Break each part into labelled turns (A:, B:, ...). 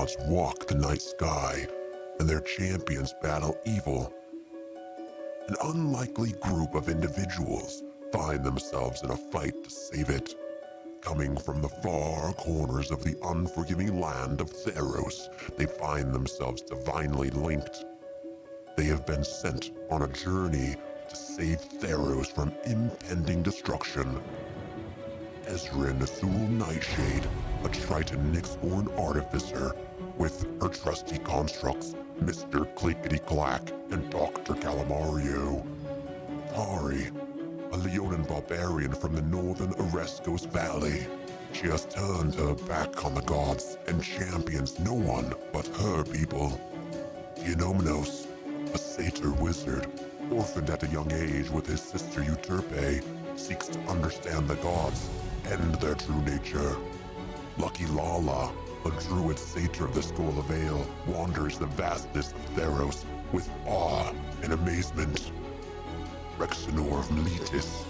A: gods walk the night sky, and their champions battle evil. An unlikely group of individuals find themselves in a fight to save it. Coming from the far corners of the unforgiving land of Theros, they find themselves divinely linked. They have been sent on a journey to save Theros from impending destruction. Ezrin Azul Nightshade, a Triton Nyx-born artificer, with her trusty constructs, Mr. Clickety-Clack and Dr. Calamario. Tari, a Leonin barbarian from the northern Oreskos Valley. She has turned her back on the gods and champions no one but her people. Theonomos, a satyr wizard, orphaned at a young age with his sister Euterpe, seeks to understand the gods and their true nature. Lucky Lala, a druid satyr of the Skull of Ale, wanders the vastness of Theros with awe and amazement. Rexenor of Meletis,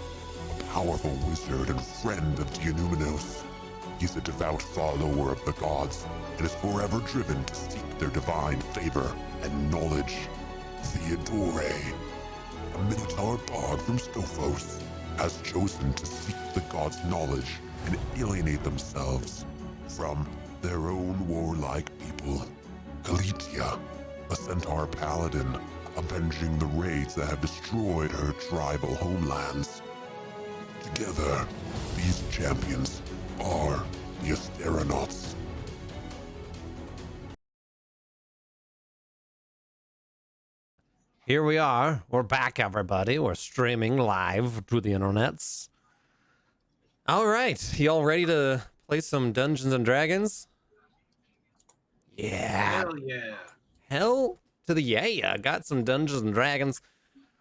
A: a powerful wizard and friend of Theonomos. He's a devout follower of the gods and is forever driven to seek their divine favor and knowledge. Theodore, a Minotaur bard from Scophos, has chosen to seek the gods' knowledge and alienate themselves from their own warlike people. Kalitia, a centaur paladin, avenging the raids that have destroyed her tribal homelands. Together, these champions are the Asteronauts.
B: Here we are. We're back, everybody. We're streaming live to the internets. All right. Y'all ready to play some Dungeons and Dragons? Yeah.
C: Hell yeah.
B: Hell to the yeah. Got some Dungeons and Dragons.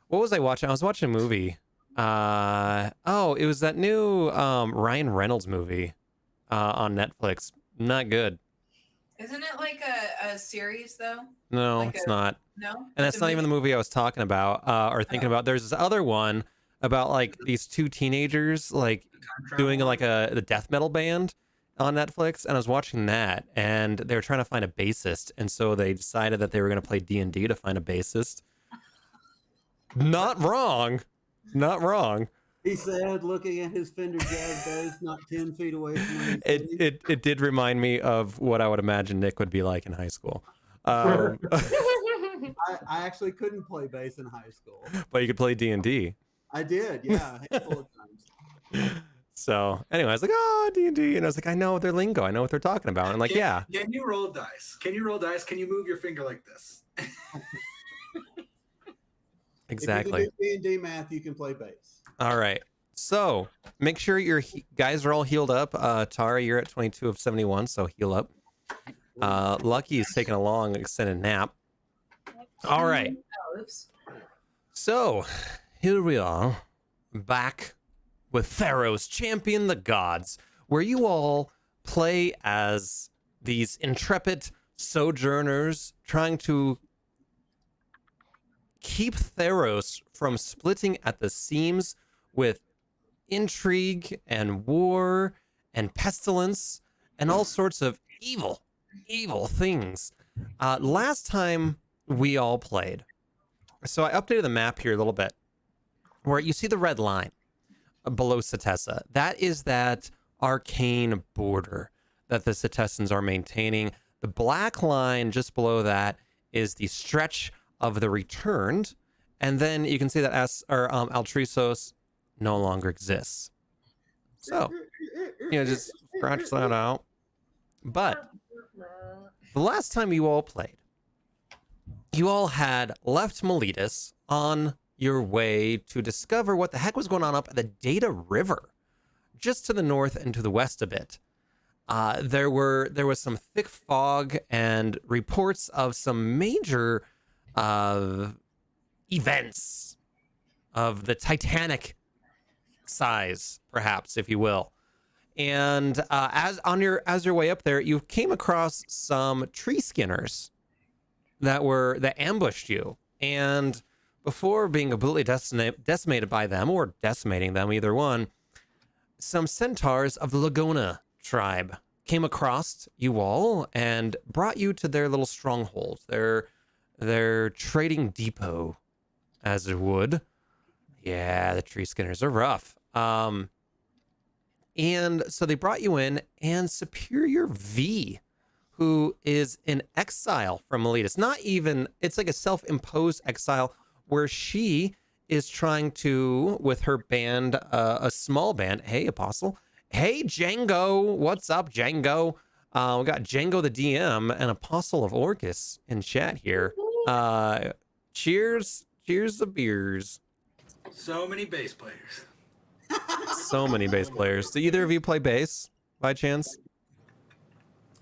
B: What was I watching? I was watching a movie. Oh, it was that new Ryan Reynolds movie on Netflix. Not good.
D: Isn't it like a series though?
B: No,
D: Like
B: it's not.
D: No?
B: And
D: It's
B: that's
D: a
B: not even the movie I was talking about or thinking about. There's this other one about like these two teenagers like doing like the death metal band on Netflix, and I was watching that, and they were trying to find a bassist, and so they decided that they were going to play D&D to find a bassist. Not wrong. Not wrong.
E: He said, looking at his Fender Jazz bass, not 10 feet away from him.
B: It did remind me of what I would imagine Nick would be like in high school.
E: I actually couldn't play bass in high school.
B: But you could play D&D.
E: I did, yeah, a handful of times.
B: So anyway, I was like, oh, D&D. And I was like, I know their lingo. I know what they're talking about. And I'm like, yeah.
C: Can you roll dice? Can you roll dice? Can you move your finger like this?
B: Exactly.
E: If you can do D&D math, you can play bass.
B: All right. So make sure your guys are all healed up. Tara, you're at 22 of 71, so heal up. Lucky is taking a long extended nap. All right. So here we are back with Theros Champion the Gods, where you all play as these intrepid sojourners trying to keep Theros from splitting at the seams with intrigue and war and pestilence and all sorts of evil things. Last time we all played, so I updated the map here a little bit, where you see the red line below Setessa. That is that arcane border that the Setessans are maintaining. The black line just below that is the stretch of the returned, and then you can see that Altrisos no longer exists. So, just scratch that out. But the last time you all played, you all had left Meletis on your way to discover what the heck was going on up at the Data River, just to the north and to the west a bit. There was some thick fog and reports of some major events of the Titanic size, perhaps, if you will. And as your way up there, you came across some tree skinners that ambushed you. And before being completely decimated by them, or decimating them, either one, some centaurs of the Laguna tribe came across you all and brought you to their little stronghold, their trading depot, as it would. Yeah, the tree skinners are rough. And so they brought you in, and Superior V, who is in exile from Miletus, not even, it's like a self-imposed exile where she is trying to, with her band, a small band. Hey, Apostle. Hey, Django. What's up, Django? We got Django the DM and Apostle of Orcus in chat here. Cheers. Cheers the beers.
C: So many bass players.
B: So many bass players. Do either of you play bass by chance?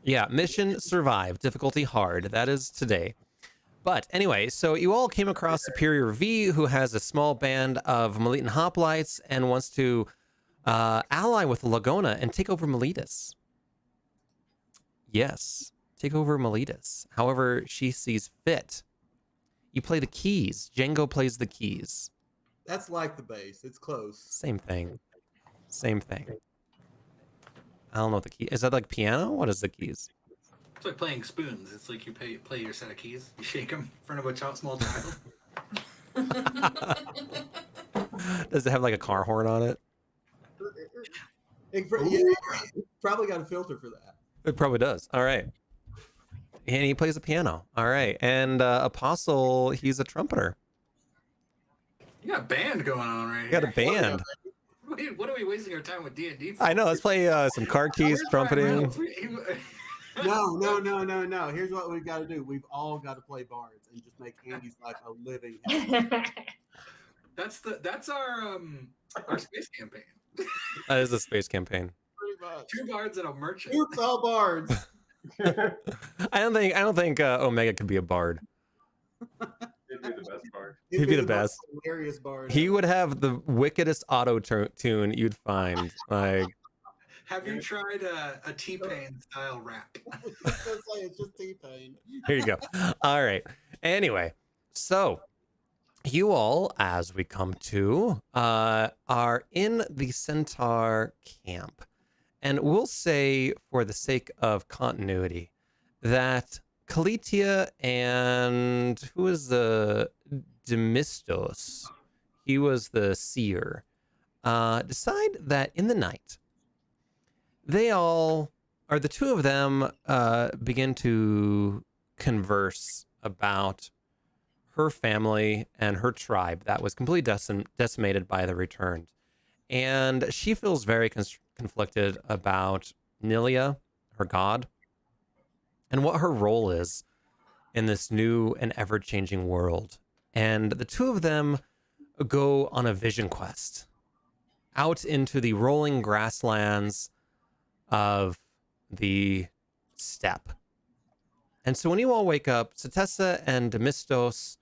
B: Yeah, mission survive, difficulty hard. That is today. But anyway, so you all came across Superior V, who has a small band of Melitan hoplites and wants to ally with Lagona and take over Miletus. Yes, take over Miletus. However, she sees fit. You play the keys. Django plays the keys.
E: That's like the bass. It's close.
B: Same thing. Same thing. I don't know what the key is. That like piano? What is the keys?
C: It's like playing spoons. It's like you play your set of keys. You shake them in front of a small child.
B: Does it have like a car horn on it?
E: Probably got a filter for that.
B: It probably does. All right. And he plays the piano. All right. And Apostle, he's a trumpeter.
C: You got a band going on right
B: You got a
C: here.
B: band.
C: Wait, what are we wasting our time with D&D for?
B: I know. Let's play some car keys, trumpeting.
E: No. Here's what we've got to do. We've all got to play bards and just make Andy's life a living hell.
C: That's our space campaign.
B: That is a space campaign.
E: Pretty much.
C: 2 bards and a merchant.
E: Oops, all bards.
B: I don't think Omega could be a bard.
F: He'd be the best part.
B: He'd be the
E: most
B: best.
E: Hilarious bard.
B: He would have the wickedest auto tune you'd find. Like,
C: Have you tried a T-Pain style rap?
E: It's just T-Pain.
B: here you go. All right. Anyway, so you all, as we come to, are in the Centaur camp. And we'll say, for the sake of continuity, that Kalitia and who is the Demistos? He was the seer. Decide that in the night, they all, or the two of them, begin to converse about her family and her tribe that was completely decimated by the returned. And she feels very conflicted about Nilia, her god, and what her role is in this new and ever-changing world. And the two of them go on a vision quest out into the rolling grasslands of the steppe. And so when you all wake up, Satessa and Demistos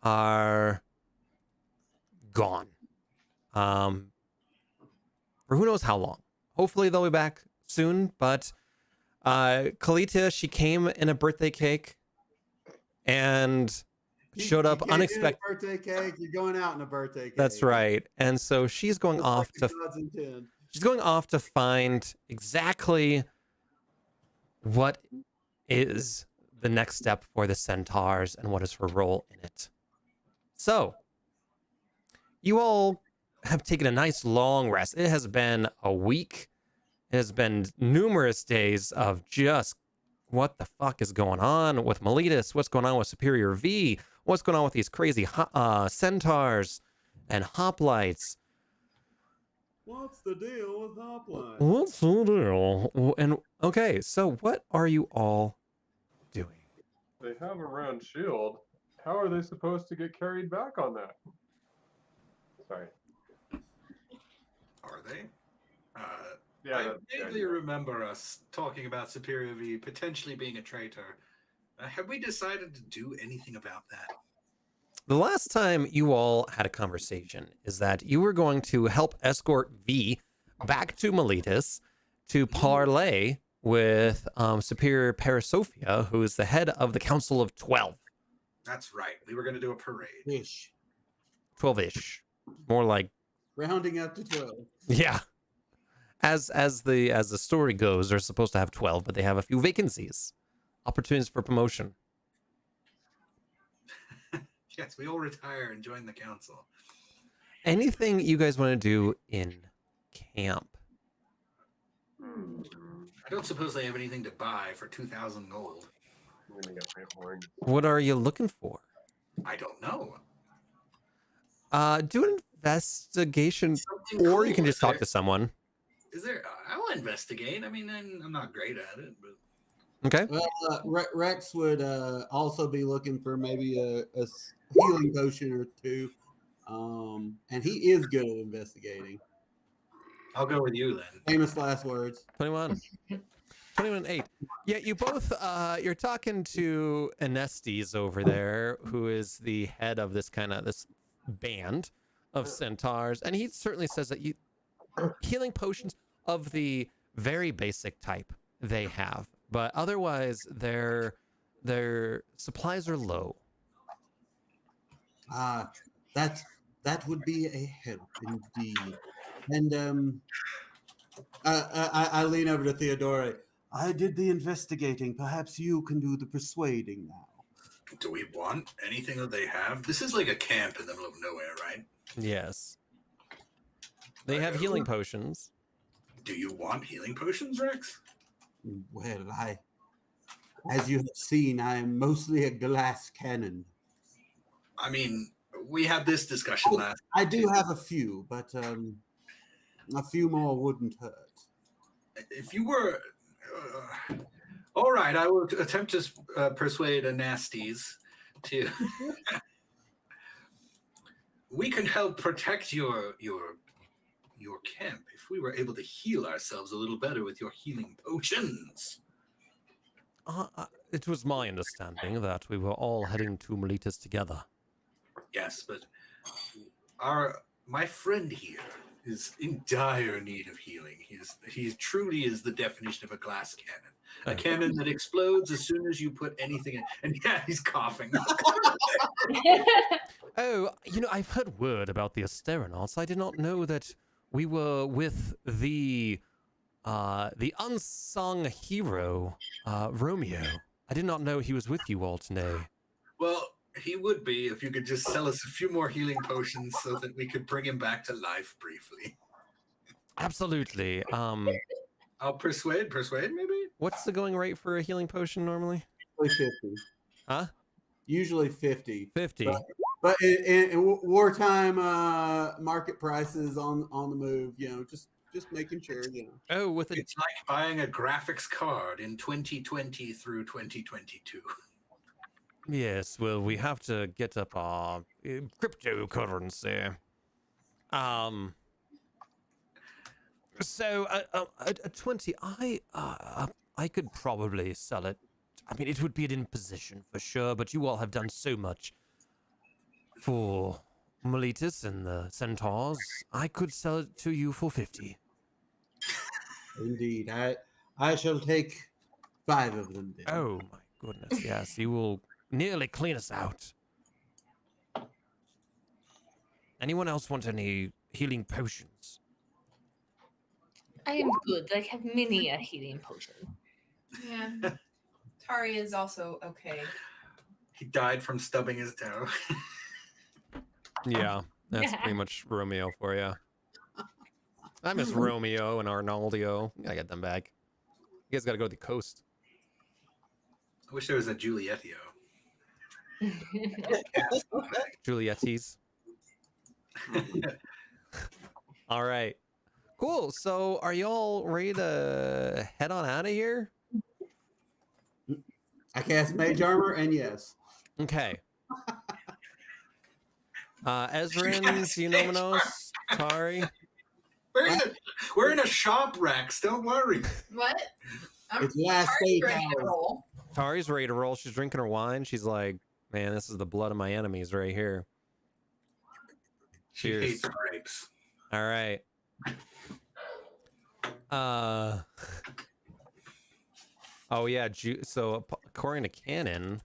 B: are gone. For who knows how long. Hopefully they'll be back soon, but Kalita, she came in a birthday cake and showed up unexpected.
E: Birthday cake, you're going out in a birthday cake.
B: That's right. And so she's going
E: Just
B: off
E: like
B: to
E: the gods intend.
B: she's going off to find exactly what is the next step for the Centaurs and what is her role in it. So, you all have taken a nice long rest. It has been a week. It has been numerous days of just what the fuck is going on with Miletus, what's going on with Superior V, what's going on with these crazy centaurs and hoplites.
E: What's the deal with Hopline?
B: What's the deal? And okay, so what are you all doing?
F: They have a round shield. How are they supposed to get carried back on that? Sorry.
C: Are they?
F: Yeah,
C: I
F: that's the
C: vaguely
F: idea.
C: remember us talking about Superior V potentially being a traitor. Have we decided to do anything about that?
B: The last time you all had a conversation is that you were going to help escort V back to Miletus to parlay with Superior Parasophia, who is the head of the Council of 12.
C: That's right. We were going to do a parade.
E: Ish.
B: 12-ish. More like,
E: Rounding up to 12.
B: yeah. as the story goes, they're supposed to have 12, but they have a few vacancies, opportunities for promotion.
C: Yes, we all retire and join the council.
B: Anything you guys want to do in camp?
C: I don't suppose they have anything to buy for 2,000 gold.
F: I'm gonna get my horn.
B: What are you looking for?
C: I don't know.
B: Do an investigation,
C: Something
B: or you
C: cool,
B: can
C: is
B: just talk
C: there?
B: to someone.
C: Is there? I'll investigate. I mean, I'm not great at it, but
B: Okay.
E: Well, Rex would also be looking for maybe a healing potion or two. And he is good at investigating.
C: I'll go with you then.
E: Famous last words.
B: 21. 21-8. Yeah, you both you're talking to Anestes over there, who is the head of this band of centaurs, and he certainly says that healing potions of the very basic type they have, but otherwise their supplies are low.
E: That would be a help indeed. And I lean over to Theodore. I did the investigating. Perhaps you can do the persuading now.
C: Do we want anything that they have? This is like a camp in the middle of nowhere, right?
B: Yes. They have healing potions.
C: Do you want healing potions, Rex?
E: Well, as you have seen, I am mostly a glass cannon.
C: I mean, we had this discussion last.
E: I do have a few, but a few more wouldn't hurt.
C: If you were, all right, I will attempt to persuade Anastes to. We can help protect your camp if we were able to heal ourselves a little better with your healing potions.
B: It was my understanding that we were all heading to Miletus together.
C: Yes, but my friend here is in dire need of healing. He truly is the definition of a glass cannon. A cannon that explodes as soon as you put anything in. And yeah, he's coughing.
B: Oh, I've heard word about the Asteronauts. I did not know that we were with the unsung hero, Romeo. I did not know he was with you all today.
C: Well, he would be if you could just sell us a few more healing potions so that we could bring him back to life briefly.
B: Absolutely.
C: I'll persuade maybe?
B: What's the going rate for a healing potion normally?
E: Usually 50.
B: Huh?
E: Usually 50.
B: 50.
E: But in wartime market prices on the move, just making sure,
B: Oh, with a
C: It's like buying a graphics card in 2020 through 2022.
B: Yes, well, we have to get up our cryptocurrency. So at 20, I could probably sell it. I mean, it would be an imposition for sure, but you all have done so much for Miletus and the Centaurs. I could sell it to you for 50.
E: Indeed. I shall take 5 of them then.
B: Oh my goodness, yes, you will nearly clean us out. Anyone else want any healing potions?
G: I am good. I have many a healing potion.
D: Yeah. Tari is also okay.
C: He died from stubbing his toe.
B: Yeah, that's pretty much Romeo for you. I miss Romeo and Arnaldo. I get them back. You guys got to go to the coast.
C: I wish there was a Julietio.
B: Juliettes. All right. Cool. So are y'all ready to head on out of here?
E: I cast Mage Armor, and yes.
B: Okay. Ezrin, Xenomorphs, Tari.
C: We're in a shop, Rex. Don't worry.
D: What? I'm
E: It's last
D: Tari's
E: stage
D: ready to
E: hours.
D: roll.
B: Tari's ready to roll. She's drinking her wine. She's like, man, this is the blood of my enemies right here.
C: She
B: Cheers.
C: hates grapes.
B: All right. Oh yeah. So according to canon,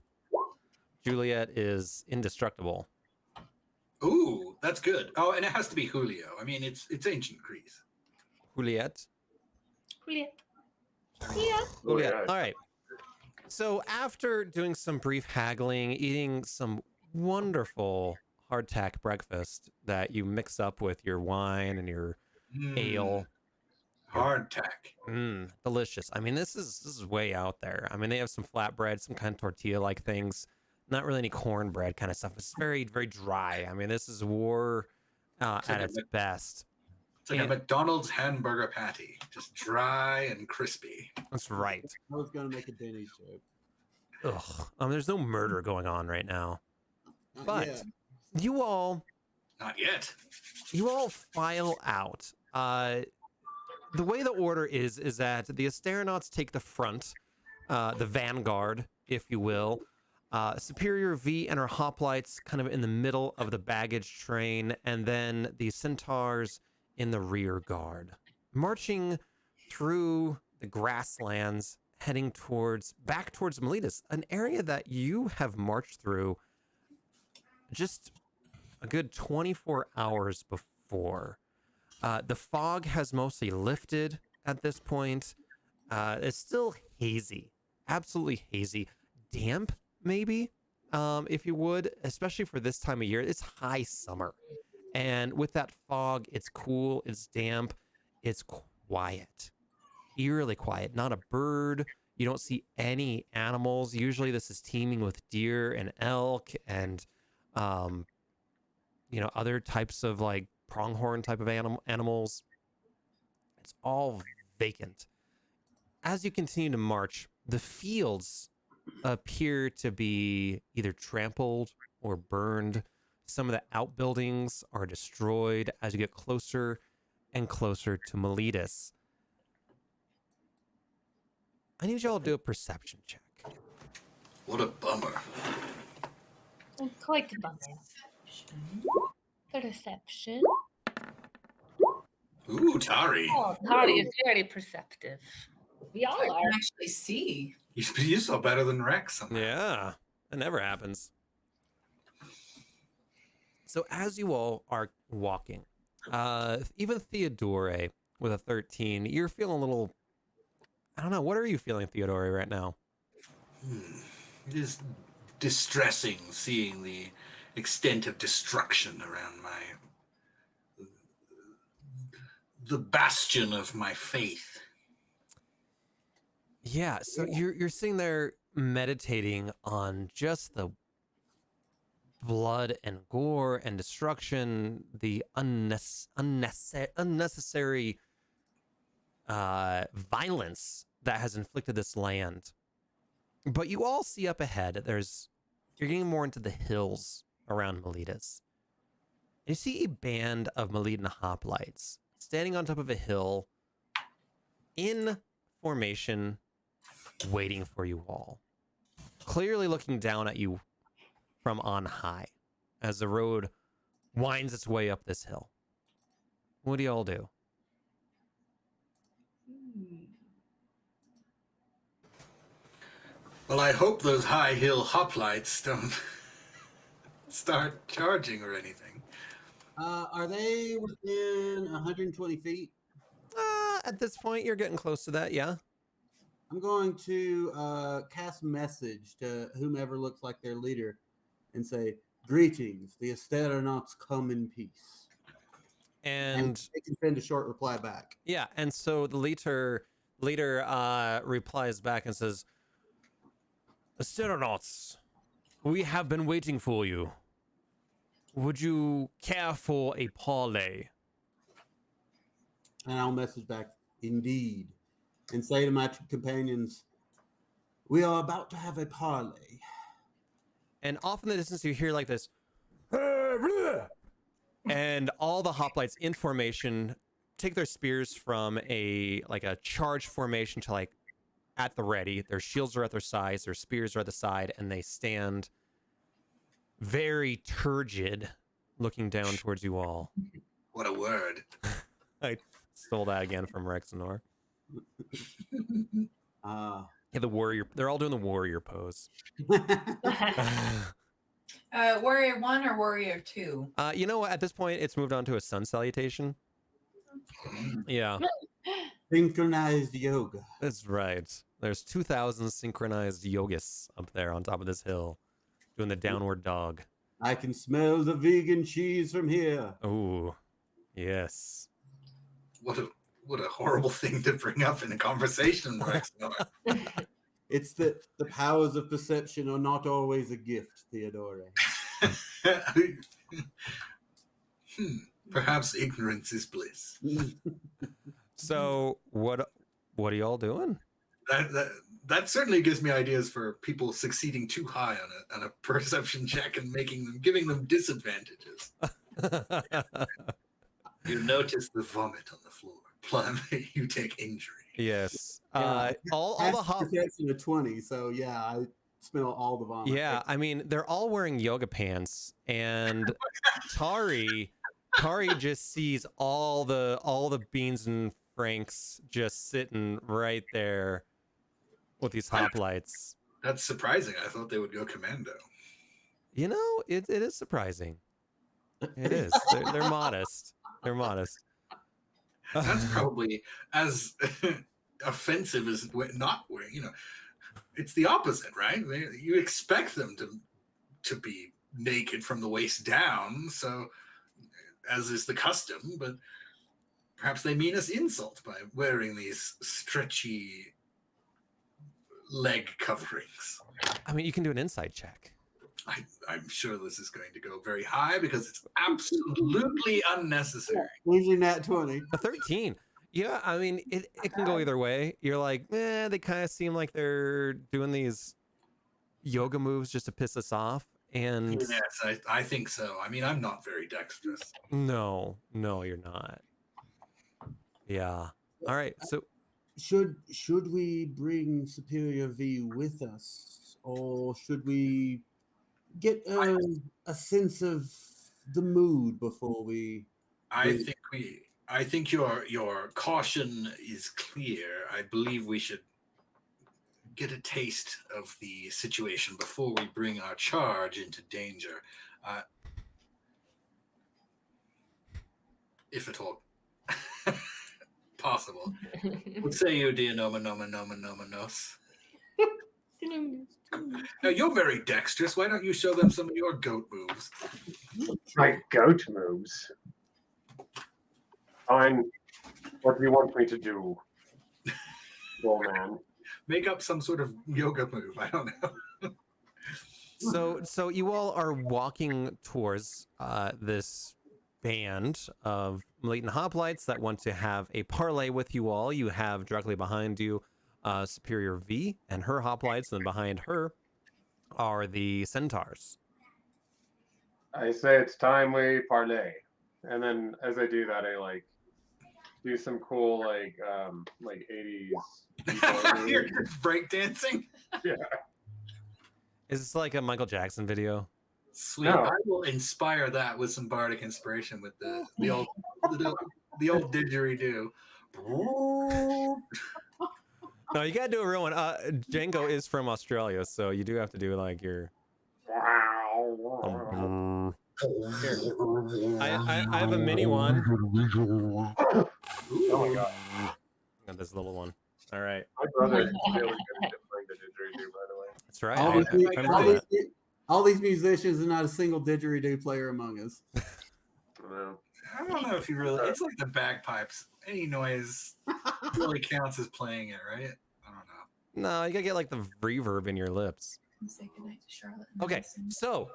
B: Juliet is indestructible.
C: Ooh, that's good. Oh, and it has to be Julio. I mean, it's ancient Greece.
B: Juliet.
G: Juliet. Yeah.
B: Oh, yeah.
F: yeah.
B: All right. So after doing some brief haggling, eating some wonderful hardtack breakfast that you mix up with your wine and your ale,
C: Hardtack.
B: delicious. I mean, this is way out there. I mean, they have some flatbread, some kind of tortilla-like things. Not really any cornbread kind of stuff. It's very, very dry. I mean, this is war
C: like
B: at
C: a
B: its
C: Mc-
B: best.
C: It's like a McDonald's hamburger patty, just dry and crispy.
B: That's right.
E: I was gonna make a Denny's joke.
B: Ugh. There's no murder going on right now. But
E: Yeah.
B: you all
C: Not yet.
B: file out. The way the order is that the Asteronauts take the front, the vanguard, if you will. Superior V and her hoplites kind of in the middle of the baggage train, and then the Centaurs in the rear guard, marching through the grasslands, heading back towards Miletus, an area that you have marched through just a good 24 hours before. The fog has mostly lifted at this point. It's still hazy, absolutely hazy, damp maybe, if you would, especially for this time of year. It's high summer, and with that fog, it's cool, it's damp, it's quiet, eerily quiet. Not a bird. You don't see any animals. Usually, this is teeming with deer and elk and other types of like pronghorn type of animals. It's all vacant. As you continue to march, the fields appear to be either trampled or burned. Some of the outbuildings are destroyed as you get closer and closer to Miletus. I need y'all to do a perception check.
C: What a bummer.
G: Quite a bummer. Perception.
C: Ooh, Tari.
G: Oh, Tari is very perceptive. We all
D: I
G: are.
D: can actually see.
C: You saw better than Rex somehow.
B: Yeah, that never happens. So as you all are walking, even Theodore with a 13, you're feeling a little, I don't know, what are you feeling, Theodore, right now?
C: It is distressing seeing the extent of destruction around the bastion of my faith.
B: Yeah, so you're sitting there meditating on just the blood and gore and destruction, the unnecessary violence that has inflicted this land. But you all see up ahead, you're getting more into the hills around Miletus. You see a band of Melidan hoplites standing on top of a hill in formation, waiting for you all, clearly looking down at you from on high as the road winds its way up this hill. What do y'all do?
C: Well, I hope those high hill hoplites don't start charging or anything.
E: Are they within 120 feet?
B: At this point, you're getting close to that, yeah?
E: I'm going to cast message to whomever looks like their leader and say, "Greetings, the Asteronauts come in peace."
B: And
E: they can send a short reply back.
B: yeah, and so the leader replies back and says, "Asteronauts, we have been waiting for you. Would you care for a parlay?"
E: And I'll message back, "Indeed," and say to my companions, "We are about to have a parlay."
B: And off in the distance, you hear like this, and all the hoplites in formation take their spears from a charge formation to like at the ready. Their shields are at their sides, their spears are at the side, and they stand very turgid, looking down towards you all.
C: What a word.
B: I stole that again from Rexanor. Yeah, the warrior. They're all doing the warrior pose.
D: Warrior 1 or Warrior 2?
B: You know what? At this point, it's moved on to a sun salutation. Yeah.
E: Synchronized yoga.
B: That's right. There's 2,000 synchronized yogists up there on top of this hill doing the downward dog.
E: I can smell the vegan cheese from here.
B: Ooh, yes.
C: What a horrible thing to bring up in a conversation, Rex.
E: It's the powers of perception are not always a gift, Theodore.
C: Perhaps ignorance is bliss.
B: So what are y'all doing?
C: That certainly gives me ideas for people succeeding too high on a perception check and giving them disadvantages. You notice the vomit on the floor. Plum, you take injury.
B: Yes.
E: Yeah.
B: All the
E: perception of 20, so yeah, I smell all the vomit.
B: Yeah, I mean, they're all wearing yoga pants, and Tari just sees all the beans and franks just sitting right there with these hoplites.
C: That's surprising. I thought they would go commando.
B: You know, it is surprising. It is. They're modest. They're modest.
C: That's probably as offensive as not wearing. It's the opposite, right? You expect them to be naked from the waist down, so as is the custom, but perhaps they mean us insult by wearing these stretchy leg coverings.
B: I mean, you can do an insight check.
C: I'm sure this is going to go very high because it's absolutely unnecessary.
E: Usually nat 20.
B: A 13. Yeah, I mean, it can go either way. You're like, they kind of seem like they're doing these yoga moves just to piss us off. And
C: yes, I think so. I mean, I'm not very dexterous.
B: No, you're not. Yeah. All right. So
E: should we bring Superior V with us, or should we get a sense of the mood before we?
C: I think your caution is clear. I believe we should get a taste of the situation before we bring our charge into danger, if at all possible. What say you, dear Noma Nos? Now, you're very dexterous. Why don't you show them some of your goat moves?
F: My goat moves? Fine. What do you want me to do, old man?
C: Make up some sort of yoga move. I don't know.
B: So you all are walking towards this band of latent hoplites that want to have a parlay with you all. You have directly behind you Superior V and her hoplites, and then behind her are the centaurs.
F: I say it's time we parlay, and then as I do that, I do some cool 80s.
C: You're breakdancing?
F: Yeah.
B: Is this like a Michael Jackson video?
C: Sweet.
F: No.
C: I will inspire that with some bardic inspiration with the old didgeridoo.
B: No, you gotta do a real one. Django is from Australia, so you do have to do your. I have a mini one.
F: Oh my god.
B: Got this little one. All right.
F: My brother is really good at playing the didgeridoo, by the way.
B: That's right.
E: All these musicians, and not a single didgeridoo player among us.
C: I don't know if you really. It's like the bagpipes. Any noise really counts as playing it, right? I don't know.
B: No, you gotta get the reverb in your lips.
D: Say goodnight to Charlotte.
B: Okay, so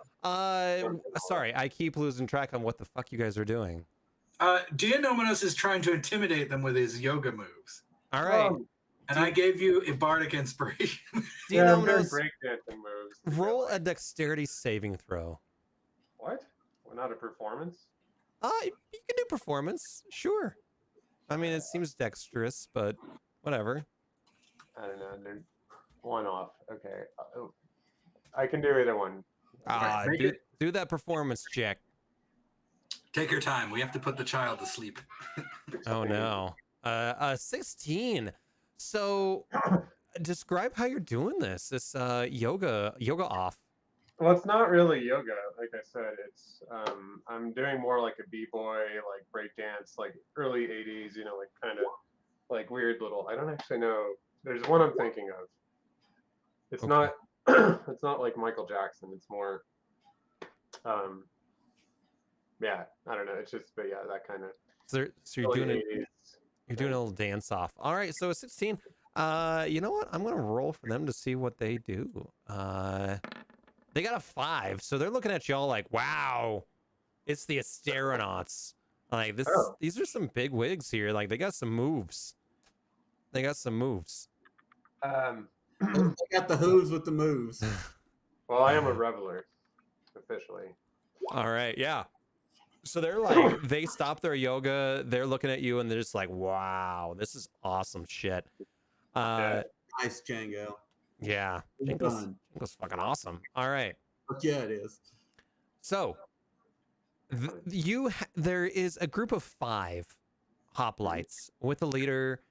B: sorry, I keep losing track on what the fuck you guys are doing.
C: Dianomenos is trying to intimidate them with his yoga moves.
B: All right.
C: And I gave you a bardic inspiration.
F: Yeah, I'm doing breakdancing moves.
B: Roll a dexterity saving throw.
F: What? Well, not a performance?
B: You can do performance, sure. I mean, it seems dexterous, but whatever.
F: I don't know. Dude. One off. Okay. I can do either one.
B: Do that performance check.
C: Take your time. We have to put the child to sleep.
B: Oh no. 16. So describe how you're doing this yoga off.
F: Well, it's not really yoga. Like I said, it's I'm doing more like a b-boy, breakdance, early 80s, kind of like weird little. I don't actually know. There's one I'm thinking of. It's
B: Okay.
F: not. It's not like Michael Jackson. It's more. Um. Yeah. I don't know. It's just. But yeah, that kind of.
B: So you're doing you're doing a little dance off. All right, so a 16. You know what? I'm gonna roll for them to see what they do. They got a 5, so they're looking at y'all like, wow, it's the Asteronauts. Like this,
F: Oh.
B: these are some big wigs here. Like they got some moves. They got some moves.
F: Um.
E: I got the hooves with the moves.
F: Well, I am a reveler, officially.
B: All right, yeah. So they're like, they stop their yoga. They're looking at you, and they're just like, wow, this is awesome shit.
E: Nice, Django.
B: Yeah,
E: Well done.
B: Jingo's fucking awesome. All right.
E: But yeah, it is.
B: So there is a group of 5 hoplites with a leader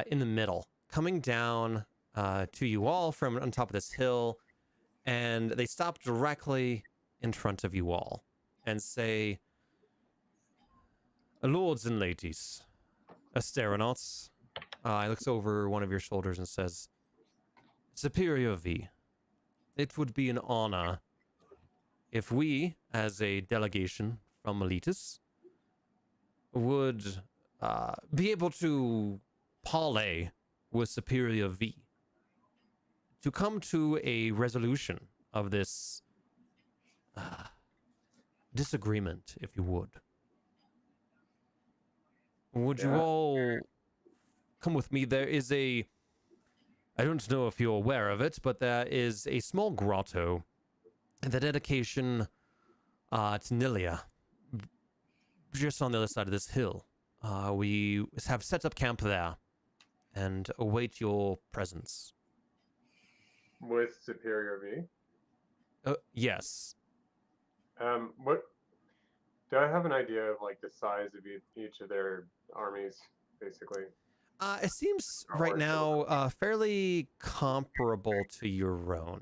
B: in the middle coming down to you all from on top of this hill, and they stop directly in front of you all and say, lords and ladies, Asteronauts. He looks over one of your shoulders and says, Superior V, it would be an honor if we, as a delegation from Miletus, would be able to parlay with Superior V to come to a resolution of this disagreement, if you would. Would you all come with me? There is I don't know if you're aware of it, but there is a small grotto, the dedication to Nilia, just on the other side of this hill. We have set up camp there and await your presence.
F: With Superior V.
B: Yes.
F: What? Do I have an idea of like the size of each of their armies, basically?
B: It seems right now fairly comparable to your own.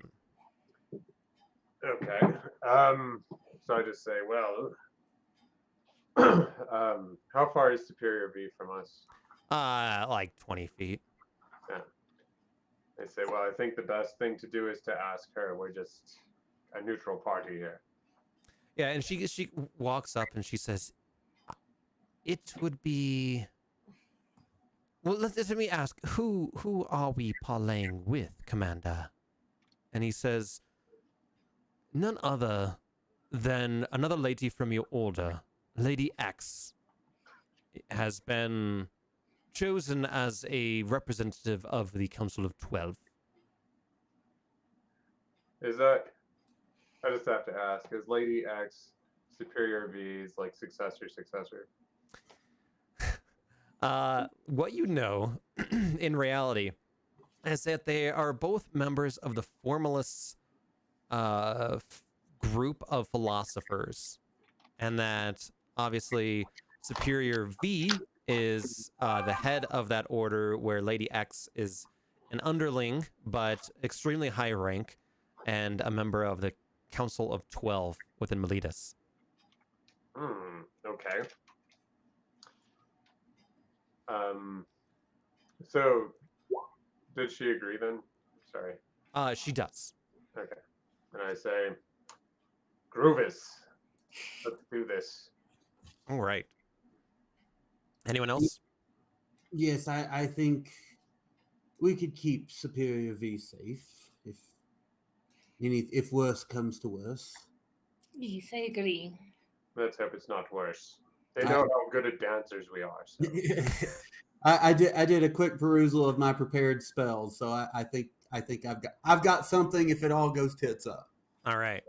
F: Okay. So I just say, well, how far is Superior V from us?
B: Like 20 feet.
F: Yeah. I say, well, I think the best thing to do is to ask her. We're just a neutral party here.
B: Yeah, and she walks up and she says, "It would be." Well, let me ask, who are we parlaying with, Commander? And he says, none other than another lady from your order, Lady X, has been chosen as a representative of the Council of 12.
F: Is that? I just have to ask. Is Lady X Superior V's like successor?
B: What you know, in reality, is that they are both members of the Formalists group of philosophers, and that obviously Superior V is the head of that order, where Lady X is an underling but extremely high rank and a member of the Council of 12 within Miletus.
F: Okay. So did she agree then? Sorry.
B: She does.
F: Okay. And I say, Groovis, let's do this.
B: All right. Anyone else?
E: Yes, I think we could keep Superior V safe if worse comes to worse.
G: Yes, I agree.
F: Let's hope it's not worse. They know how good at dancers we are. So.
E: I did a quick perusal of my prepared spells, so I think I've got something if it all goes tits up.
B: All right.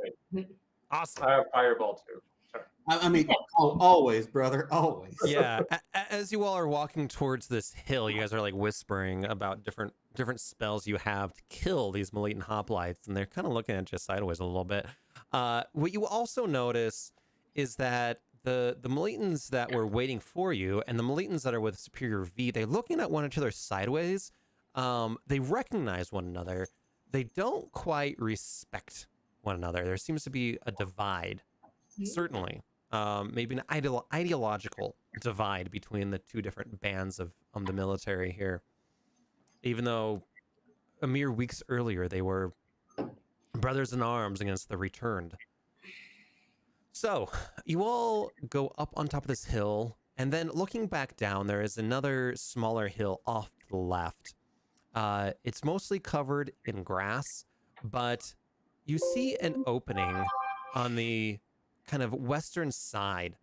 B: Awesome.
F: I have Fireball too. Sorry.
E: I mean, always, brother, always.
B: Yeah. As you all are walking towards this hill, you guys are like whispering about different spells you have to kill these Malitan hoplites, and they're kind of looking at you sideways a little bit. What you also notice is that the Malitans that were waiting for you and the Malitans that are with Superior V, they're looking at one another sideways. They recognize one another. They don't quite respect one another. There seems to be a divide, certainly. Maybe an ideological divide between the two different bands of the military here. Even though a mere weeks earlier they were brothers in arms against the returned. So, you all go up on top of this hill, and then looking back down, there is another smaller hill off to the left. It's mostly covered in grass, but you see an opening on the kind of western side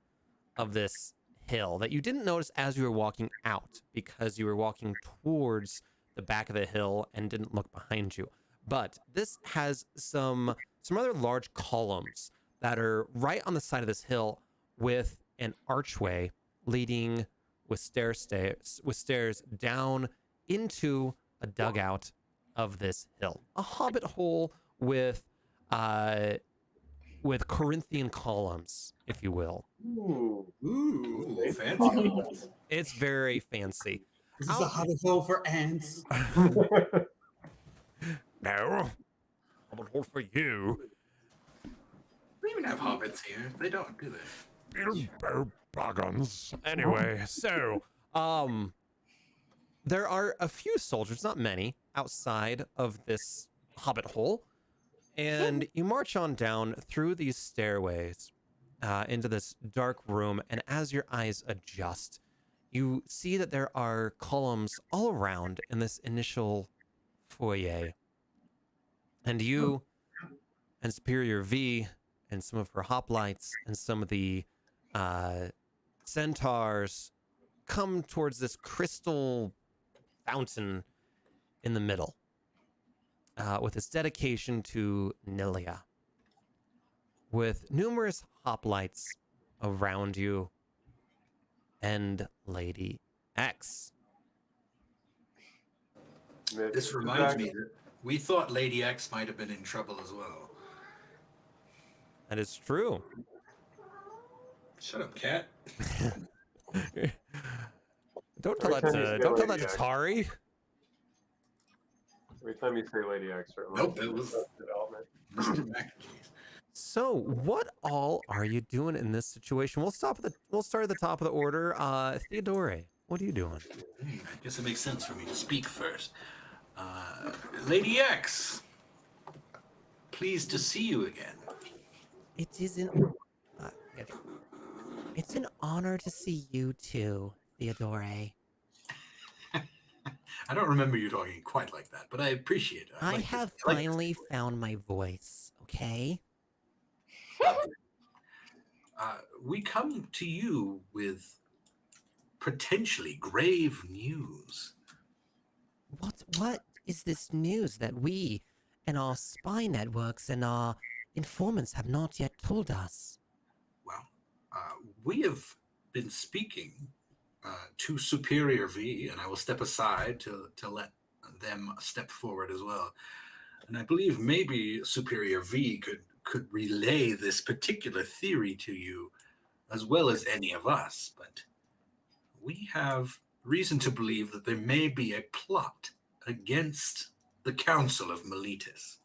B: of this hill that you didn't notice as you were walking out because you were walking towards the back of the hill and didn't look behind you. But this has some other large columns that are right on the side of this hill with an archway leading with stairs down into a dugout of this hill. A hobbit hole with Corinthian columns, if you will.
F: Ooh.
C: Ooh, fancy.
B: It's very fancy.
E: This is a hobbit hole for ants.
B: No. Hobbit hole for you.
C: We even have hobbits here. They don't, do they?
B: Bilbo Baggins. Anyway, so there are a few soldiers, not many, outside of this hobbit hole, and you march on down through these stairways into this dark room, and as your eyes adjust, you see that there are columns all around in this initial foyer. And you and Superior V and some of her hoplites and some of the centaurs come towards this crystal fountain in the middle with its dedication to Nilia. With numerous hoplites around you and Lady X.
C: This reminds me that we thought Lady X might have been in trouble as well.
B: That is true.
C: Shut up, cat.
B: Don't tell that to Tari.
F: Every time you say Lady X, it
C: Nope,
F: reminds me
C: it
F: of
C: was
F: development.
C: Mr. Mac and Cheese.
B: So, what all are you doing in this situation? We'll start at the top of the order. Theodore, what are you doing?
C: I guess it makes sense for me to speak first. Lady X, pleased to see you again.
H: It's an honor to see you too, Theodore.
C: I don't remember you talking quite like that, but I appreciate it.
H: I have finally found my voice, okay?
C: We come to you with potentially grave news.
H: What is this news that we and our spy networks and our informants have not yet told us?
C: Well, we have been speaking to Superior V, and I will step aside to let them step forward as well. And I believe maybe Superior V could relay this particular theory to you as well as any of us, but we have reason to believe that there may be a plot against the Council of Miletus.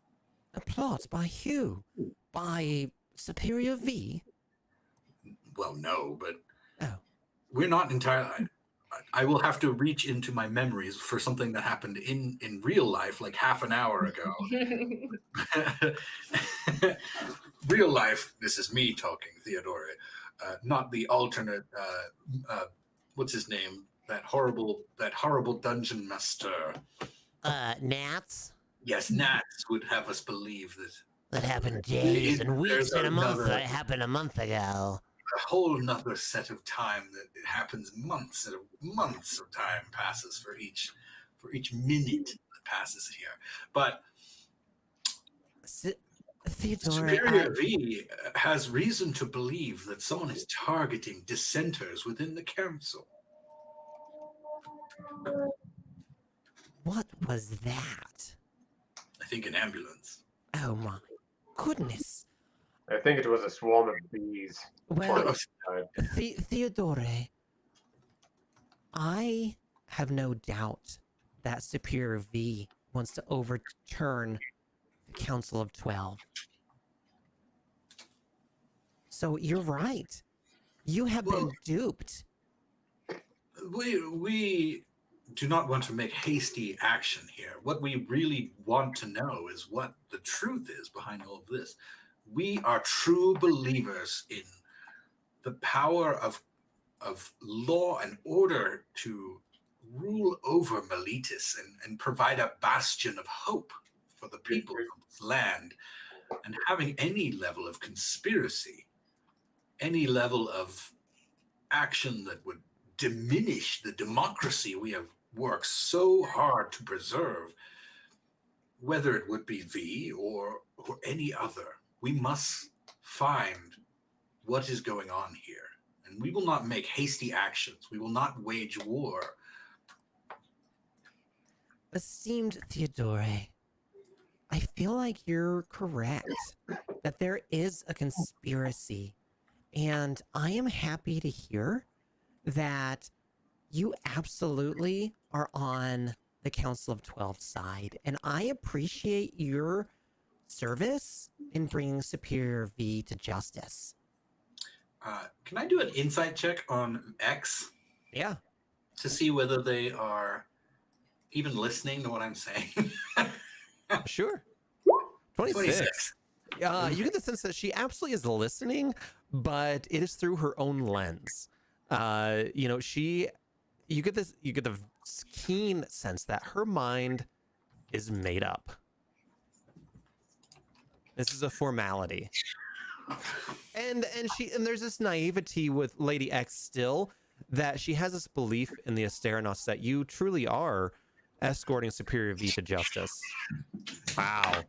H: A plot by who? By Superior V?
C: Well, no, but
H: Oh.
C: we're not entirely. I will have to reach into my memories for something that happened in real life, like half an hour ago. Real life. This is me talking, Theodore, not the alternate. What's his name? That horrible dungeon master.
H: Nats?
C: Yes, Nats would have us believe that.
H: That happened days and weeks
C: There's
H: and a month.
C: another-
H: That happened a month ago.
C: A whole nother set of time that it happens months of time passes for each minute that passes here. But
H: Theodore,
C: Superior V has reason to believe that someone is targeting dissenters within the council.
H: what was that?
C: I think an ambulance.
H: Oh my goodness.
F: I think it was a swarm of bees.
H: Well, Theodore, I have no doubt that Superior V wants to overturn the Council of 12. So you're right. You have been duped.
C: We do not want to make hasty action here. What we really want to know is what the truth is behind all of this. We are true believers in the power of law and order to rule over Meletus and provide a bastion of hope for the people of this land. And having any level of conspiracy, any level of action that would diminish the democracy we have worked so hard to preserve, whether it would be V or any other, we must find what is going on here. And we will not make hasty actions. We will not wage war.
H: Esteemed Theodore, I feel like you're correct that there is a conspiracy, and I am happy to hear that you absolutely are on the Council of 12 side, and I appreciate your service in bringing Superior V to justice.
C: Can I do an insight check on X
B: Yeah.
C: to see whether they are even listening to what I'm saying?
B: Sure. 26. You get the sense that she absolutely is listening, but it is through her own lens. You get the keen sense that her mind is made up. This is a formality. And there's this naivety with Lady X still, that she has this belief in the Asteranos that you truly are escorting Superior V to justice. Wow.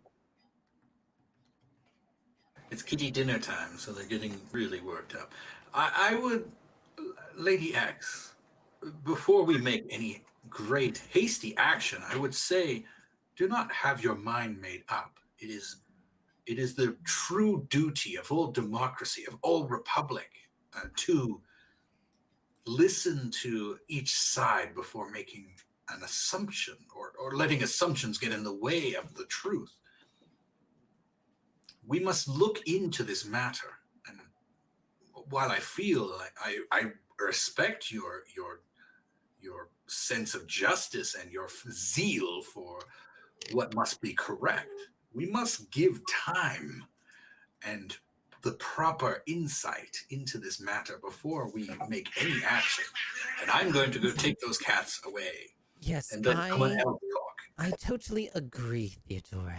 C: It's kitty dinner time, so they're getting really worked up. I would, Lady X, before we make any great hasty action, I would say, do not have your mind made up. It is the true duty of all democracy, of all republic, to listen to each side before making an assumption or letting assumptions get in the way of the truth. We must look into this matter, and while I feel like I respect your sense of justice and your zeal for what must be correct, we must give time and the proper insight into this matter before we make any action. And I'm going to go take those cats away.
H: Yes,
C: And then someone else talk.
H: I totally agree, Theodore.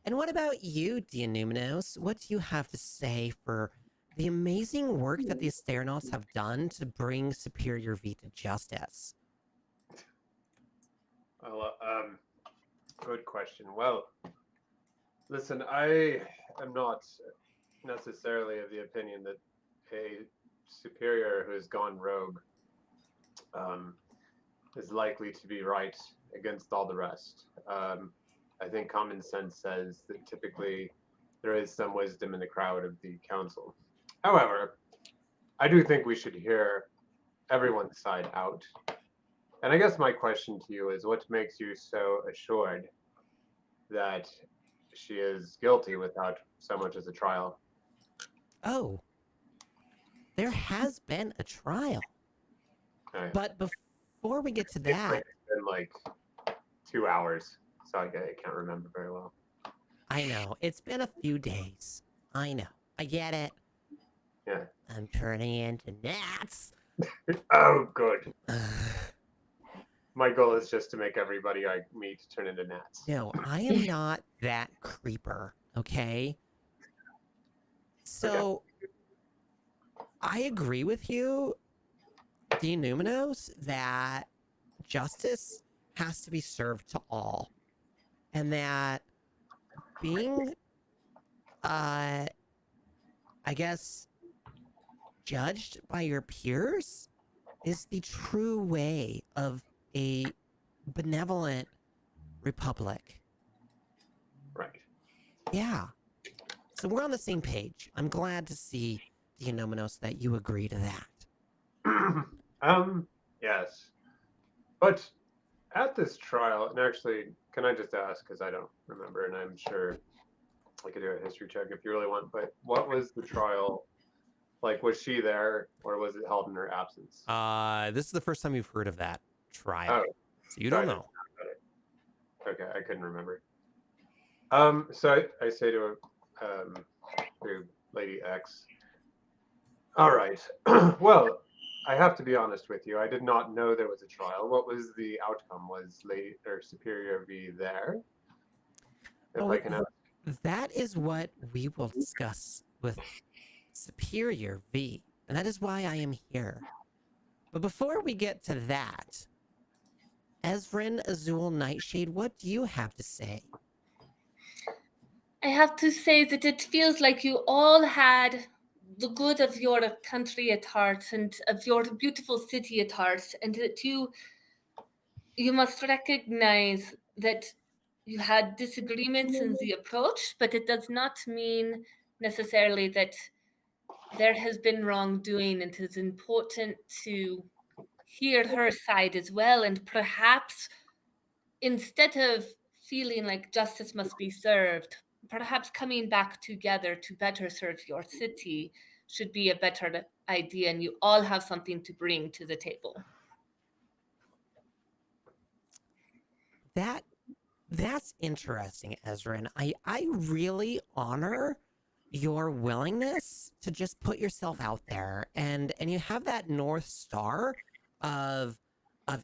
H: And what about you, Dianumenos? What do you have to say for the amazing work that the Astronauts have done to bring Superior V to justice?
F: Well, good question. Well, listen, I am not necessarily of the opinion that a superior who has gone rogue is likely to be right against all the rest. I think common sense says that typically there is some wisdom in the crowd of the council. However, I do think we should hear everyone's side out. And I guess my question to you is, what makes you so assured that she is guilty without so much as a trial?
H: Oh, there has been a trial.
F: Okay.
H: But before we get to that...
F: It's been like 2 hours, so I can't remember very well.
H: I know. It's been a few days. I know. I get it.
F: Yeah.
H: I'm turning into gnats.
F: Oh, good. My goal is just to make everybody I meet turn into gnats.
H: No, I am not that creeper, okay? So, I agree with you, Denumenos, that justice has to be served to all. And that being, I guess, judged by your peers is the true way of a benevolent republic.
F: Right.
H: Yeah. So we're on the same page. I'm glad to see, Dianumenos, that you agree to that.
F: Yes. But at this trial, and actually, can I just ask, because I don't remember, and I'm sure I could do a history check if you really want, but what was the trial like? Was she there, or was it held in her absence?
B: This is the first time you've heard of that. trial.
F: Oh,
B: So you
F: so I
B: don't
F: didn't
B: know.
F: know about it. Okay, I couldn't remember. So I say to Lady X, all right. Well, I have to be honest with you. I did not know there was a trial. What was the outcome? Was Lady or Superior V there? If
H: Well,
F: I can ask.
H: that is what we will discuss with Superior V, and that is why I am here. But before we get to that, Ezrin Azul Nightshade, what do you have to say?
G: I have to say that it feels like you all had the good of your country at heart and of your beautiful city at heart, and that you must recognize that you had disagreements in the approach, but it does not mean necessarily that there has been wrongdoing, and it is important to hear her side as well, and perhaps instead of feeling like justice must be served, perhaps coming back together to better serve your city should be a better idea, and you all have something to bring to the table.
H: That's interesting, Ezrin. I really honor your willingness to just put yourself out there, and you have that North Star of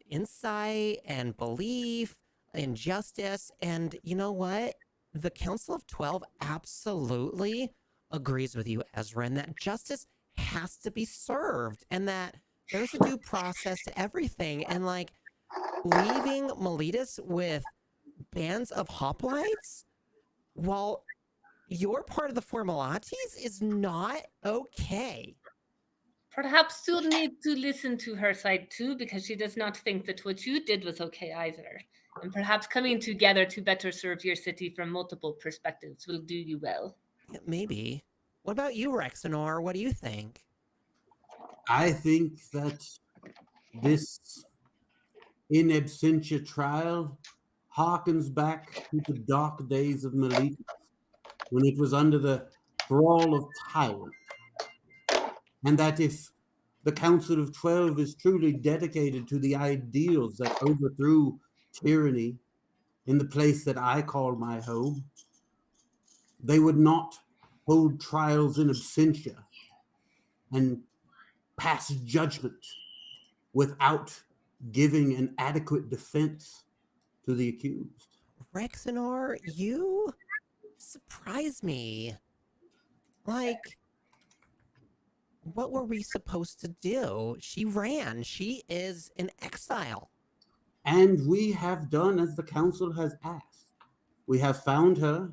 H: insight and belief and justice. And you know what? The Council of 12 absolutely agrees with you, Ezrin, that justice has to be served and that there's a due process to everything. And like leaving Meletus with bands of hoplites while you're part of the formalities is not okay.
G: Perhaps you'll need to listen to her side too, because she does not think that what you did was okay either. And perhaps coming together to better serve your city from multiple perspectives will do you well.
H: Yeah, maybe. What about you, Rexanor? What do you think?
E: I think that this in absentia trial harkens back to the dark days of Meletus, when it was under the thrall of tyrants, and that if the Council of 12 is truly dedicated to the ideals that overthrew tyranny in the place that I call my home, they would not hold trials in absentia and pass judgment without giving an adequate defense to the accused.
H: Rexanor, you surprise me. Like, what were we supposed to do? She ran. She is in exile.
E: And we have done as the council has asked. We have found her,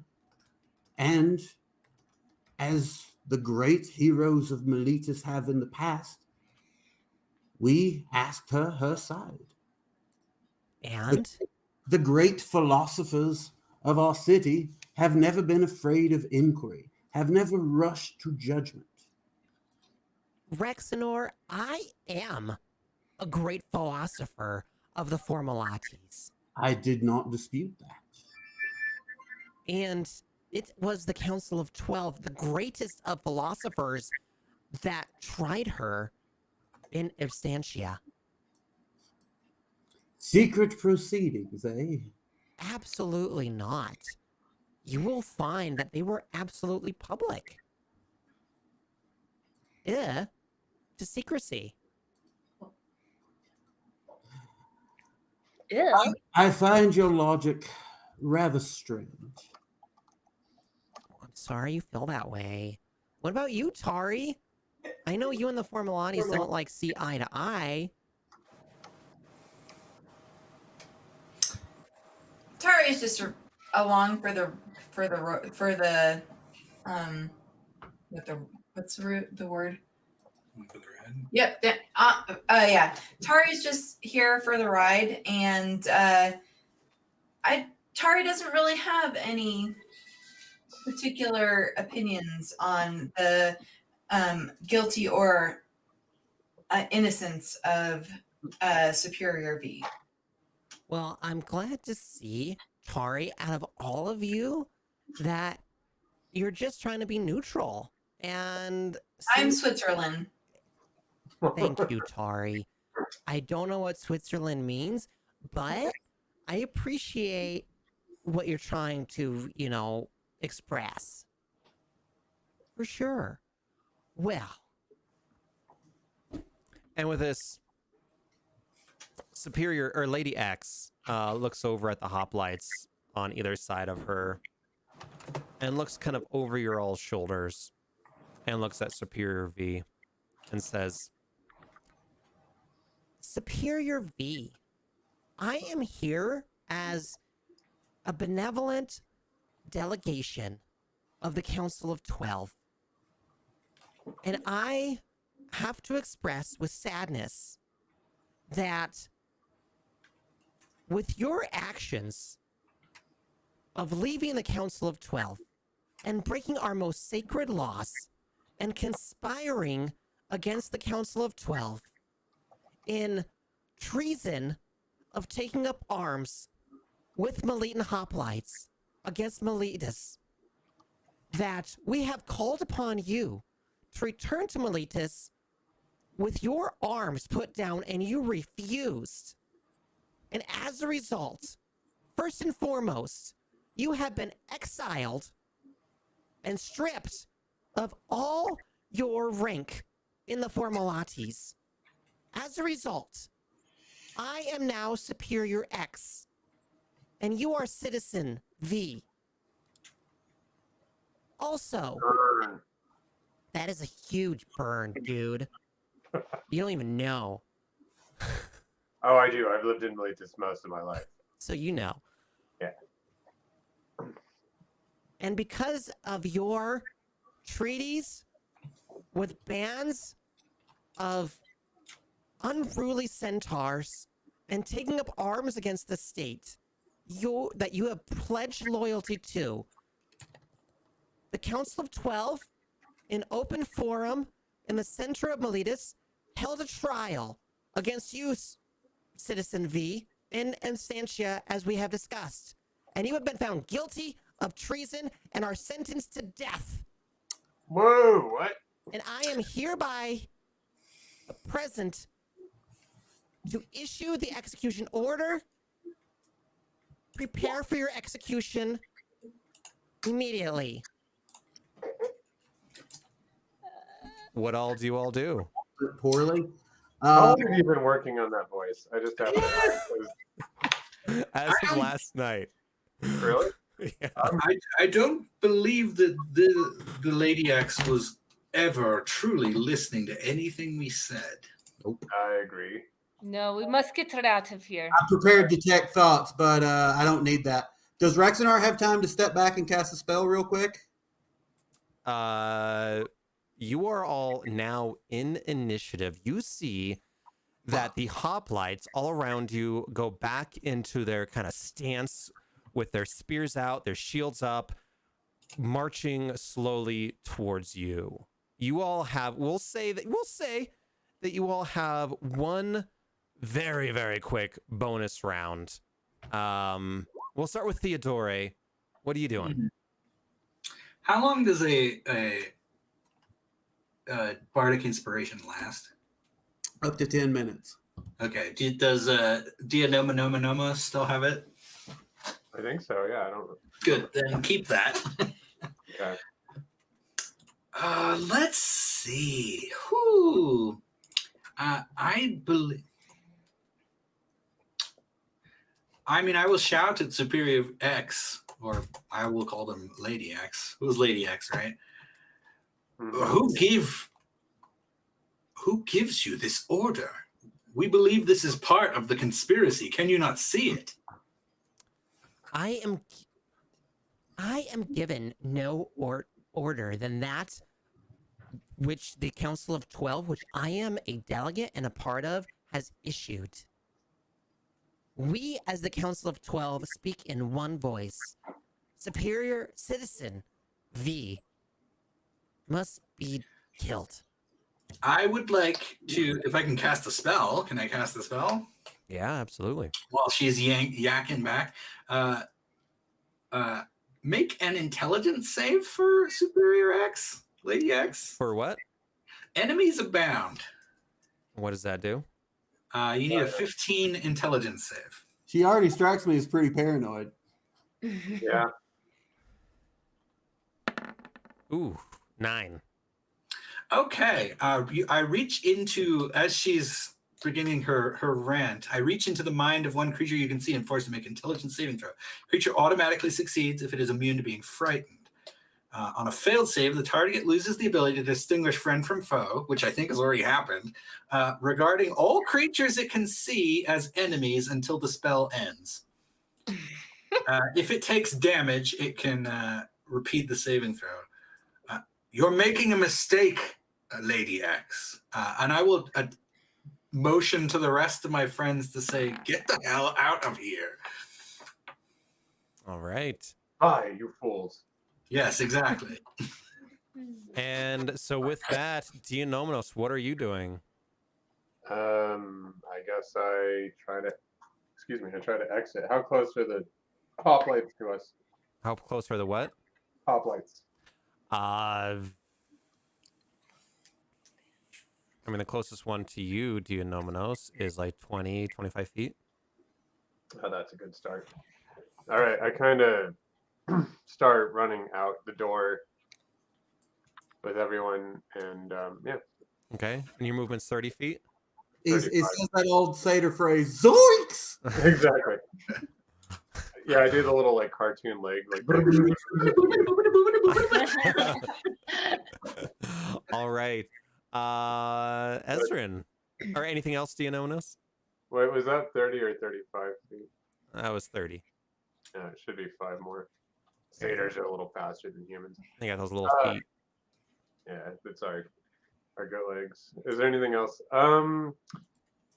E: and as the great heroes of Meletus have in the past, we asked her side.
H: And?
E: The great philosophers of our city have never been afraid of inquiry, have never rushed to judgment.
H: Rexanor, I am a great philosopher of the formalities.
E: I did not dispute that.
H: And it was the Council of 12, the greatest of philosophers, that tried her in absentia.
E: Secret proceedings, eh?
H: Absolutely not. You will find that they were absolutely public. To secrecy.
G: Yeah.
E: I find your logic rather strange.
H: I'm sorry you feel that way. What about you, Tari? I know you and the formalities don't like see eye to eye.
D: Tari is just along for the what's the word? Yep. Yeah. Tari's just here for the ride, and Tari doesn't really have any particular opinions on the guilty or innocence of Superior V.
H: Well, I'm glad to see, Tari, out of all of you, that you're just trying to be neutral. And
D: I'm Switzerland.
H: Thank you, Tari. I don't know what Switzerland means, but I appreciate what you're trying to, express. For sure. Well,
B: And with this, Superior or Lady X looks over at the hoplites on either side of her and looks kind of over your all's shoulders and looks at Superior V and says,
H: Superior V, I am here as a benevolent delegation of the Council of 12. And I have to express with sadness that with your actions of leaving the Council of 12 and breaking our most sacred laws and conspiring against the Council of 12 in treason of taking up arms with Melitan hoplites against Meletus, that we have called upon you to return to Meletus with your arms put down and you refused. And as a result, first and foremost, you have been exiled and stripped of all your rank in the Formulates. As a result, I am now Superior X, and you are Citizen V. Also,
F: Burn.
H: that is a huge burn, dude. You don't even know.
F: Oh, I do. I've lived in Meletus most of my life.
H: So you know.
F: Yeah.
H: And because of your treaties with bands of unruly centaurs and taking up arms against the state that you have pledged loyalty to, the Council of 12, in open forum in the center of Meletus, held a trial against you, Citizen V, in Absentia, as we have discussed. And you have been found guilty of treason and are sentenced to death.
F: Whoa, what?
H: And I am hereby present to issue the execution order. Prepare for your execution immediately.
B: what all do you all do?
E: Poorly.
F: How long have you been working on that voice? I just have to ask.
B: As of last night.
F: Really?
B: Yeah.
C: I don't believe that the Lady X was ever truly listening to anything we said.
F: I agree.
G: No, we must get her out of here.
E: I'm prepared to detect thoughts, but I don't need that. Does Rexinar have time to step back and cast a spell real quick?
B: You are all now in initiative. You see that the hoplites all around you go back into their kind of stance with their spears out, their shields up, marching slowly towards you. You all have, we'll say that you all have one very, very quick bonus round. We'll start with Theodore. What are you doing?
C: How long does a bardic inspiration last?
E: Up to 10 minutes.
C: Okay. Does Noma Noma Noma still have it?
F: I think so, yeah. I don't know.
C: Good. Then keep that.
F: Okay.
C: Let's see. Who? I believe. I mean, I will shout at Superior X, or I will call them Lady X. Who's Lady X, right?
F: Mm-hmm.
C: Who gives you this order? We believe this is part of the conspiracy. Can you not see it?
H: I am given no order than that which the Council of 12, which I am a delegate and a part of, has issued. We, as the Council of 12, speak in one voice. Superior Citizen V must be killed.
C: I would like to, if I can cast a spell. Can I cast a spell?
B: Yeah, absolutely.
C: While she's yakking back. Make an intelligence save for Superior X, Lady X.
B: For what?
C: Enemies abound.
B: What does that do?
C: You need a 15 intelligence save.
E: She already strikes me as pretty paranoid.
F: Yeah.
B: Ooh, 9.
C: Okay. I reach into, as she's beginning her rant, I reach into the mind of one creature you can see and force to make intelligence saving throw. Creature automatically succeeds if it is immune to being frightened. On a failed save, the target loses the ability to distinguish friend from foe, which I think has already happened, regarding all creatures it can see as enemies until the spell ends. If it takes damage, it can repeat the saving throw. You're making a mistake, Lady X. And I will motion to the rest of my friends to say, get the hell out of here.
B: All right.
F: Hi, you fools.
C: Yes, exactly.
B: And so with that, Dionomos, what are you doing?
F: I guess I try to exit. How close are the pop lights to us?
B: How close are the what?
F: Pop lights.
B: I mean, the closest one to you, Dionomos, is like 20, 25 feet.
F: Oh, that's a good start. All right, I kind of start running out the door with everyone, and yeah.
B: Okay. And your movement's 30 feet?
E: It
F: 35.
E: says that old Seder phrase, Zoinks!
F: Exactly. Yeah, I do the little like cartoon leg, like.
B: All right. Ezrin. Or anything else, Dionomos?
F: Wait, was that 30 or 35 feet?
B: That was 30.
F: Yeah, it should be 5 more. Satyrs are a little faster than humans.
B: I got those little feet.
F: Yeah, it's our good legs. Is there anything else?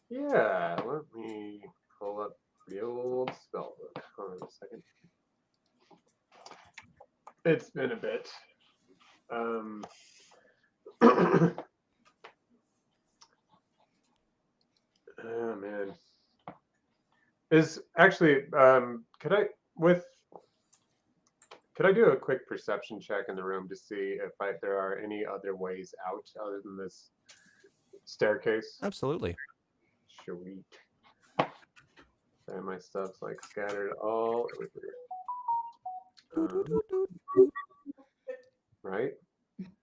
F: Yeah, let me pull up the old spell book. Hold on a second. It's been a bit. Oh man. Is actually could I do a quick perception check in the room to see if there are any other ways out other than this staircase?
B: Absolutely.
F: Sweet. And my stuff's like scattered all over. Right?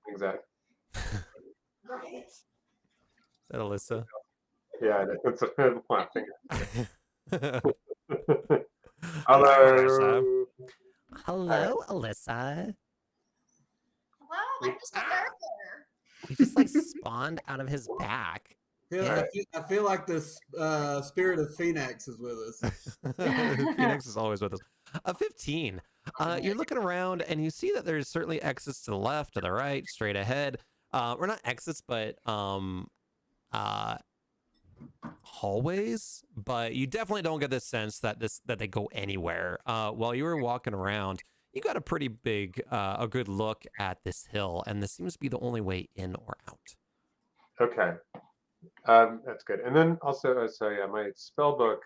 F: Exactly.
B: Is that Alyssa?
F: Yeah, that's what I'm laughing at.
B: Hello.
H: Hello, Alyssa.
D: Hello, I'm just a burglar.
H: He just like spawned out of his back.
E: I feel like the spirit of Phoenix is with us.
B: Phoenix is always with us. A 15. You're looking around and you see that there's certainly exits to the left, to the right, straight ahead. Or not exits, but hallways. But you definitely don't get the sense that they go anywhere. While you were walking around, you got a pretty big, a good look at this hill, and this seems to be the only way in or out.
F: Okay. That's good. And then also, so yeah, my spell book,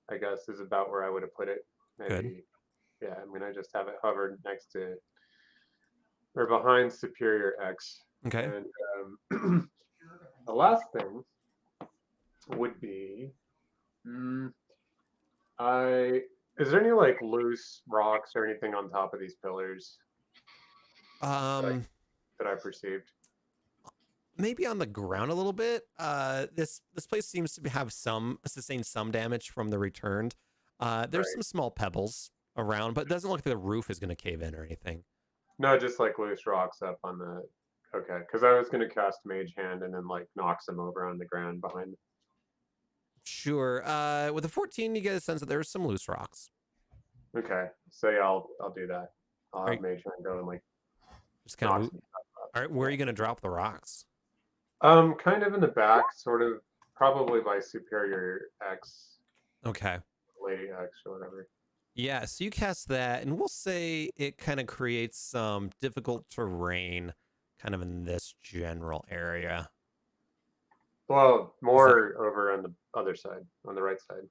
F: I guess, is about where I would have put it. Maybe,
B: Good.
F: yeah, I'm going to just have it hovered next to, or behind Superior X.
B: Okay.
F: And the last thing would be, is there any like loose rocks or anything on top of these pillars that I perceived?
B: Maybe on the ground a little bit. This place seems to have sustained some damage from the returned. There's some small pebbles around, but it doesn't look like the roof is going to cave in or anything.
F: No, just like loose rocks up on the. Okay, because I was going to cast Mage Hand and then like knocks them over on the ground behind.
B: Sure. With a 14, you get a sense that there's some loose rocks.
F: Okay, so yeah, I'll do that. I'll have Mage Hand go and like.
B: Just kind of. All right, where are you going to drop the rocks?
F: Kind of in the back, sort of, probably by Superior X.
B: Okay.
F: Lady X or whatever.
B: Yeah, so you cast that, and we'll say it kind of creates some difficult terrain, kind of in this general area.
F: Well, more over on the other side, on the right side.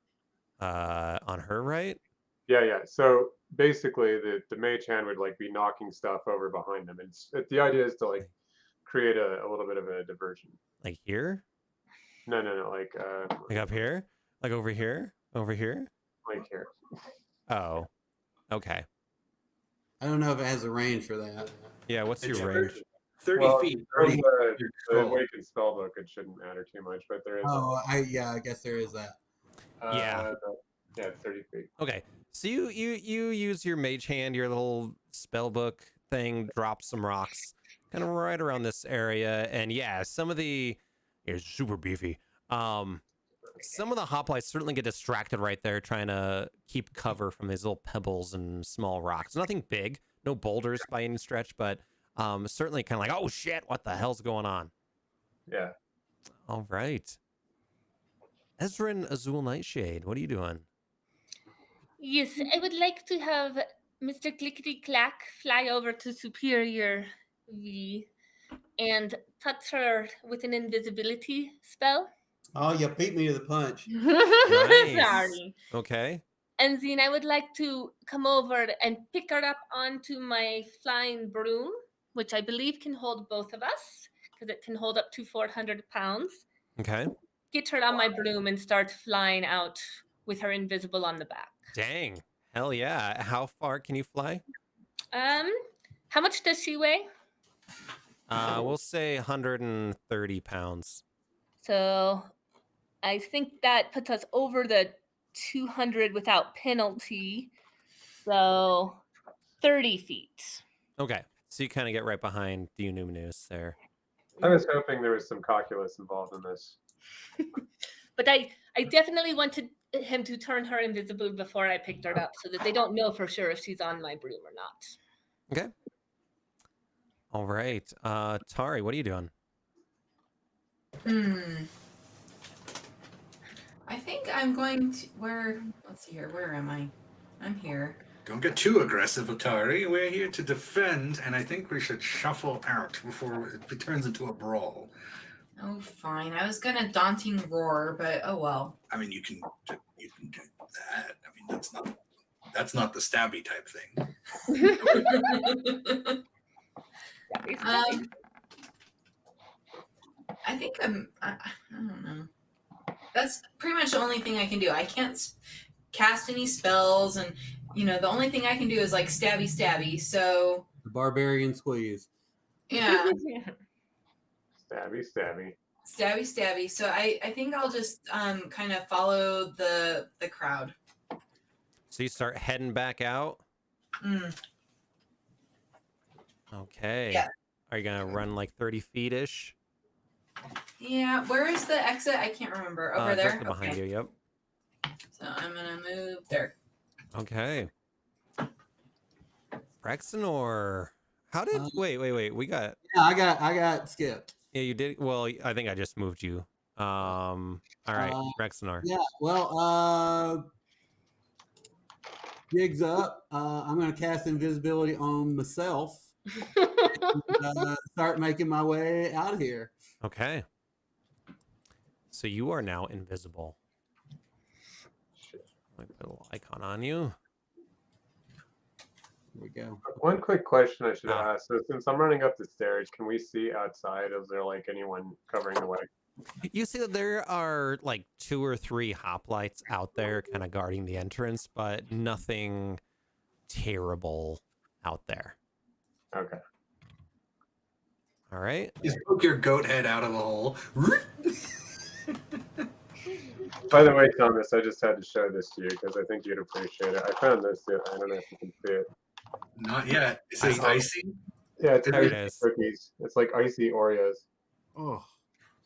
B: On her right?
F: Yeah. So basically, the Mage Hand would like be knocking stuff over behind them, and the idea is to like create a little bit of a diversion.
B: Like here?
F: No,
B: Like up here? Like over here? Over here?
F: like here.
B: Oh, okay.
E: I don't know if it has a range for that.
B: Yeah, what's
C: It's
B: your range?
C: 30
F: Well,
C: feet.
F: from
C: 30
F: the
C: your skull.
F: Awakened spellbook, it shouldn't matter too much, but there is.
E: Oh, I guess there is that.
B: Yeah.
F: Yeah, it's 30 feet.
B: Okay. So you use your mage hand, your little spell book thing, drop some rocks, kind of right around this area, and yeah, some of the it's super beefy. Some of the hoplites certainly get distracted right there, trying to keep cover from these little pebbles and small rocks. Nothing big, no boulders by any stretch, but certainly kind of like, oh shit, what the hell's going on?
F: Yeah.
B: All right. Ezrin Azul Nightshade, what are you doing?
G: Yes, I would like to have Mr. Clickety Clack fly over to Superior V and touch her with an invisibility spell.
E: Oh, you beat me to the punch.
B: Nice.
G: Sorry.
B: Okay.
G: And then I would like to come over and pick her up onto my flying broom, which I believe can hold both of us, because it can hold up to 400 pounds.
B: Okay.
G: Get her on my broom and start flying out with her invisible on the back.
B: Dang. Hell yeah. How far can you fly?
G: How much does she weigh?
B: We'll say 130 pounds.
G: So I think that puts us over the 200 without penalty. So 30 feet.
B: Okay. So you kind of get right behind the Numinous there.
F: I was hoping there was some calculus involved in this.
G: But I definitely wanted him to turn her invisible before I picked her up so that they don't know for sure if she's on my broom or not.
B: Okay. All right. Tari, what are you doing?
D: I think I'm going to let's see here. Where am I? I'm here.
C: Don't get too aggressive, Atari. We're here to defend, and I think we should shuffle out before it turns into a brawl.
D: Oh, fine. I was gonna daunting roar, but oh well.
C: I mean, you can do that. I mean, that's not the stabby type thing.
D: I think I don't know. That's pretty much the only thing I can do. I can't cast any spells, and the only thing I can do is like stabby. So
E: The barbarian squeeze.
D: yeah,
F: Stabby.
D: So I think I'll just kind of follow the crowd.
B: So you start heading back out? Okay.
D: Yeah.
B: Are you going to run like 30 feet-ish?
D: Yeah, where is the exit? I can't remember. Over there?
B: Directly behind you, yep.
D: So I'm going to move there.
B: Okay. Rexenor. How did... wait. We got...
E: Yeah, I got skipped.
B: Yeah, you did... Well, I think I just moved you. All right, Rexenor.
E: Yeah, well, gigs up. I'm going to cast invisibility on myself. And, start making my way out of here.
B: Okay. So you are now invisible. Let me put a little icon on you.
E: Here we go.
F: One quick question I should ask. So since I'm running up the stairs, can we see outside? Is there like anyone covering the way?
B: You see that there are like 2 or 3 hoplites out there kind of guarding the entrance, but nothing terrible out there.
F: Okay.
B: All right.
C: Just poke your goat head out of the hole.
F: By the way, Thomas, I just had to show this to you because I think you'd appreciate it. I found this. I don't know if you can see it.
C: Not yet. It says icy.
F: Yeah, it's
B: There it
F: icy
B: is.
F: cookies. It's like icy Oreos.
E: Oh,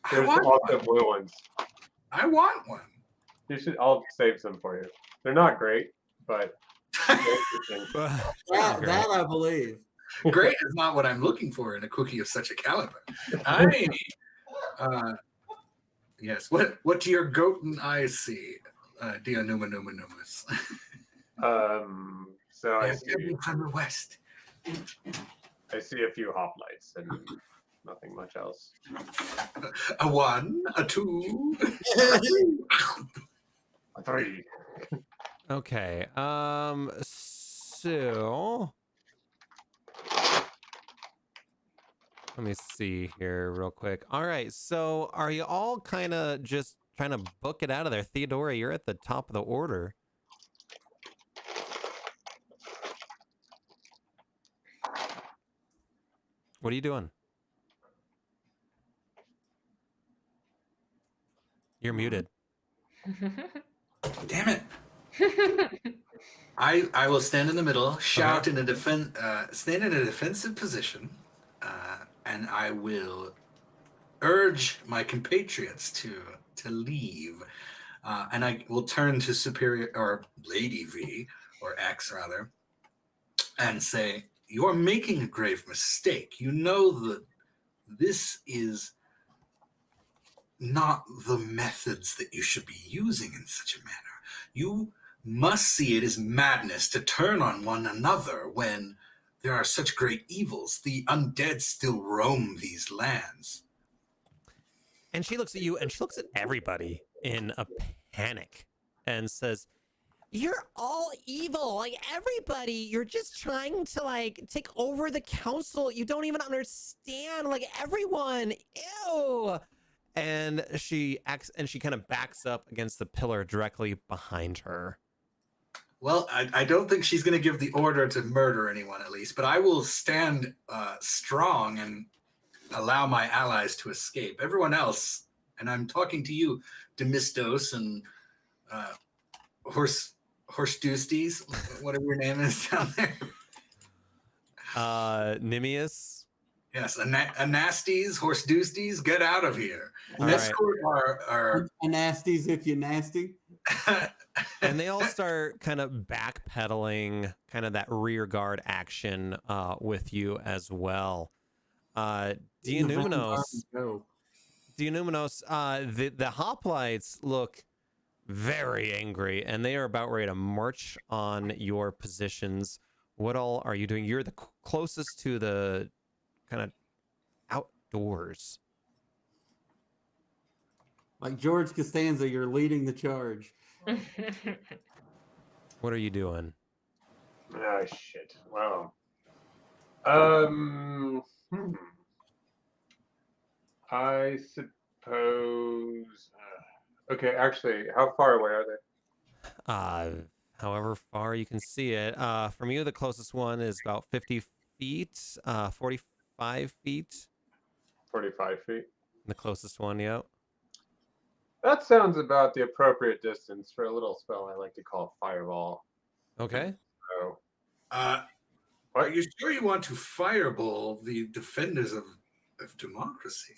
C: I
F: There's
C: want
F: also
C: one.
F: blue ones.
C: I want one.
F: You should. I'll save some for you. They're not great, but they're interesting.
E: that I believe.
C: Great is not what I'm looking for in a cookie of such a caliber. Yes. What do your goat and eyes see, dear Numinous?
F: So I
C: They're
F: see.
C: coming from the west.
F: I see a few hoplites and nothing much else.
C: A 1, a 2.
F: A 3.
B: Okay. So Let me see here real quick. All right, so are you all kind of just trying to book it out of there? Theodora, you're at the top of the order. What are you doing? You're muted.
C: Damn it! I will stand in the middle, shout in a stand in a defensive position, and I will urge my compatriots to leave, and I will turn to Superior or Lady V or X rather, and say, "You're making a grave mistake. You know that this is not the methods that you should be using in such a manner. You must see it as madness to turn on one another when there are such great evils. The undead still roam these lands."
B: And she looks at you and she looks at everybody in a panic and says, "You're all evil. Like everybody, you're just trying to like take over the council. You don't even understand. Like everyone. Ew." And she acts and she kind of backs up against the pillar directly behind her.
C: Well, I don't think she's going to give the order to murder anyone, at least, but I will stand strong and allow my allies to escape. Everyone else, and I'm talking to you, Demistos and Horse Dusties, whatever your name is down there.
B: Nimius.
C: Yes, Anasties, Horse Dusties, get out of here.
B: All
C: Escort our
E: Nasties if you're nasty.
B: And they all start kind of backpedaling, kind of that rear guard action with you as well. Dianumenos, the hoplites look very angry, and they are about ready to march on your positions. What all are you doing? You're the closest to the kind of outdoors.
E: Like George Costanza, you're leading the charge.
B: What are you doing?
F: Oh shit! Wow. I suppose. Okay, actually, how far away are they?
B: However far you can see it. From you, the closest one is about 50 feet, 45 feet.
F: 45 feet.
B: The closest one, yep.
F: That sounds about the appropriate distance for a little spell I like to call Fireball.
B: Okay.
F: So,
C: are you sure you want to fireball the defenders of democracy?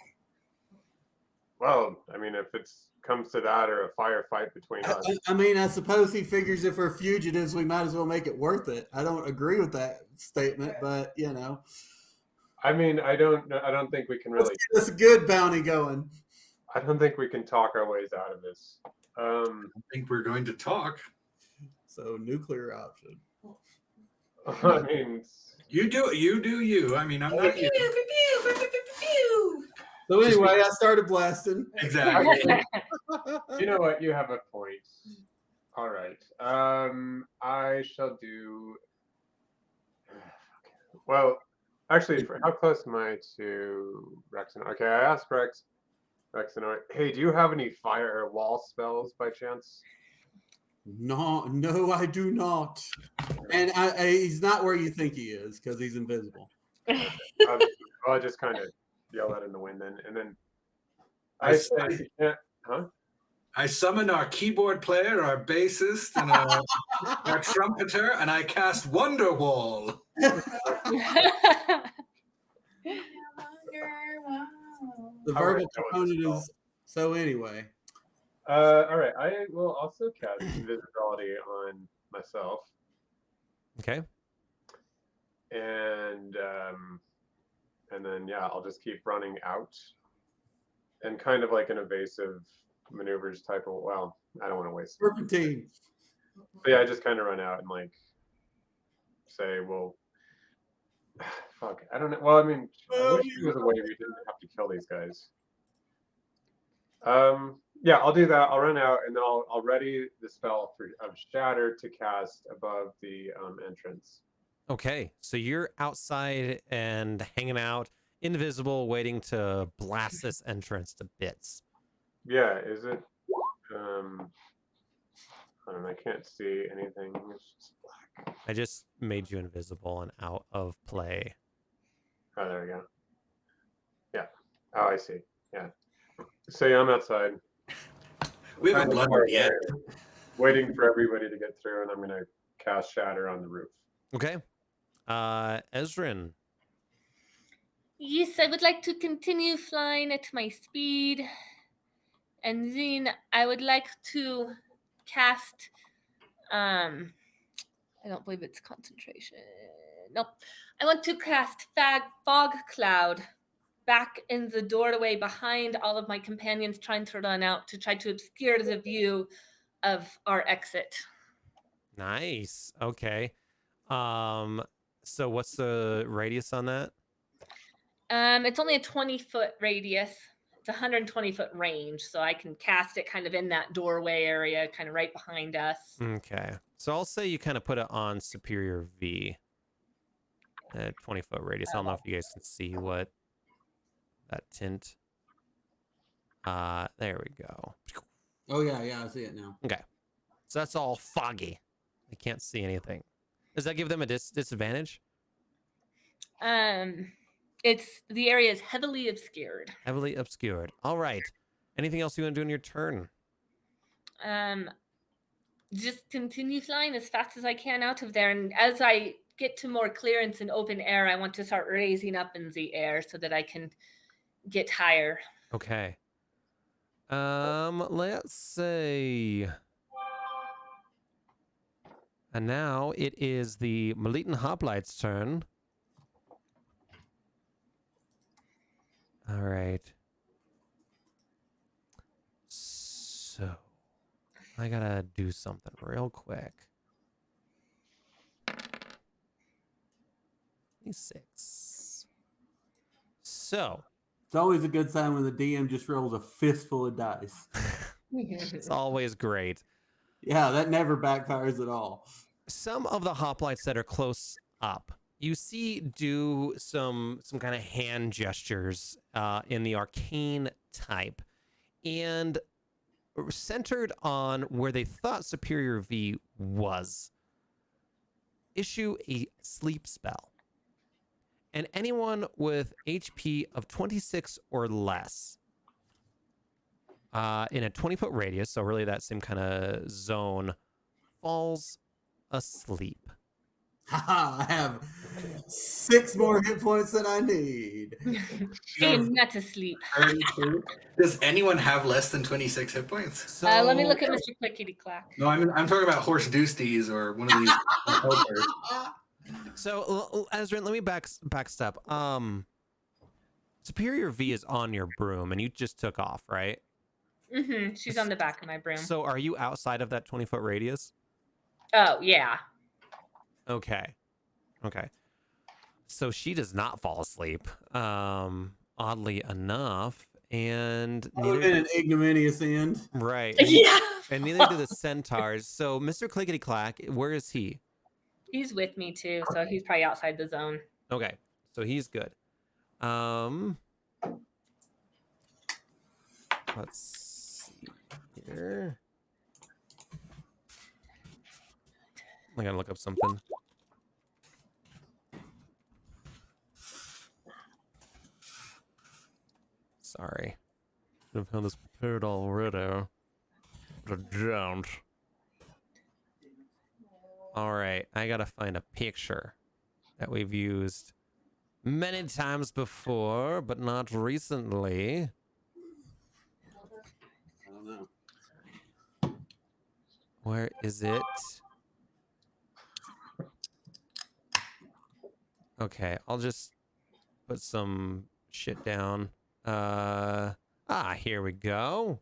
F: Well, I mean, if it comes to that or a firefight between us.
E: I mean, I suppose he figures if we're fugitives, we might as well make it worth it. I don't agree with that statement, but you know.
F: I mean, I don't think we can really.
E: Let's get this good bounty going.
F: I don't think we can talk our ways out of this.
C: I think we're going to talk.
E: So nuclear option.
F: I mean,
C: you do you. I mean, I'm not you.
E: So anyway, I started blasting.
C: Exactly.
F: You know what? You have a point. All right. I shall do. Well, actually, how close am I to Rexenor? Okay, I asked Rexenor, hey, do you have any fire or wall spells by chance?
E: No, I do not. And he's not where you think he is because he's invisible.
F: I'll just kind of yell that in the wind then, and then I say, huh?
C: I summon our keyboard player, our bassist, and our trumpeter, and I cast Wonderwall.
E: The verbal component is so anyway.
F: All right, I will also cast invisibility on myself.
B: Okay.
F: And then yeah, I'll just keep running out, and kind of like an evasive maneuvers type of. Well, I don't want to waste.
E: Serpentine.
F: But yeah, I just kind of run out and like say, well, fuck, I don't know. Well, I mean, I wish there was a way we didn't have to kill these guys. Yeah, I'll do that. I'll run out, and then I'll ready the spell of Shatter to cast above the entrance.
B: Okay, so you're outside and hanging out invisible, waiting to blast this entrance to bits.
F: Yeah, is it? I don't know. I can't see anything. It's just black.
B: I just made you invisible and out of play.
F: Oh, there we go. Yeah. Oh, I see. Yeah. So yeah, I'm outside.
C: We haven't
F: Kind of
C: blundered yet.
F: waiting for everybody to get through, and I'm gonna cast Shatter on the roof.
B: Okay. Ezrin.
G: Yes, I would like to continue flying at my speed. And then I would like to cast I don't believe it's concentration. Nope. I want to cast fog cloud back in the doorway behind all of my companions trying to run out to try to obscure the view of our exit.
B: Nice. Okay. So what's the radius on that?
G: It's only a 20-foot radius. It's a 120-foot range, so I can cast it kind of in that doorway area, kind of right behind us.
B: Okay. So I'll say you kind of put it on Superior V. 20-foot radius. I don't know if you guys can see what that tint. There we go.
E: Oh yeah, I see it now.
B: Okay. So that's all foggy. I can't see anything. Does that give them a disadvantage?
G: It's the area is heavily obscured.
B: Heavily obscured. All right. Anything else you want to do in your turn?
G: Just continue flying as fast as I can out of there, and as I get to more clearance and open air, I want to start raising up in the air so that I can get higher.
B: Okay. Let's see. And now it is the Malitan Hoplites' turn. All right. So I gotta do something real quick. 26. So
E: It's always a good sign when the DM just rolls a fistful of dice.
B: it's always great.
E: Yeah, that never backfires at all.
B: Some of the hoplites that are close up, you see do some kind of hand gestures in the arcane type, and centered on where they thought Superior V was, issue a sleep spell. And anyone with HP of 26 or less in a 20-foot radius, so really that same kind of zone, falls asleep.
E: Haha, I have 6 more hit points than I need.
G: I'm not asleep.
C: Does anyone have less than 26 hit points?
B: So
G: Let me look at Mr. Clickety Clack.
C: No, I'm talking about Horse Doosties or one of these helpers.
B: So, Ezrin, let me backstep. Superior V is on your broom, and you just took off, right?
G: Mm-hmm. She's on the back of my broom.
B: So, are you outside of that 20-foot radius?
G: Oh, yeah.
B: Okay. So she does not fall asleep, oddly enough, and
E: Other than an ignominious end.
B: right,
G: Yeah.
B: and neither do the centaurs. So, Mr. Clickety Clack, where is he?
G: He's with me too, so he's probably outside the zone.
B: Okay, so he's good. Let's see here. I gotta look up something. Sorry. Should have had this prepared already. But I don't. Alright, I gotta find a picture that we've used many times before, but not recently.
E: I don't know.
B: Where is it? Okay, I'll just put some shit down. Here we go.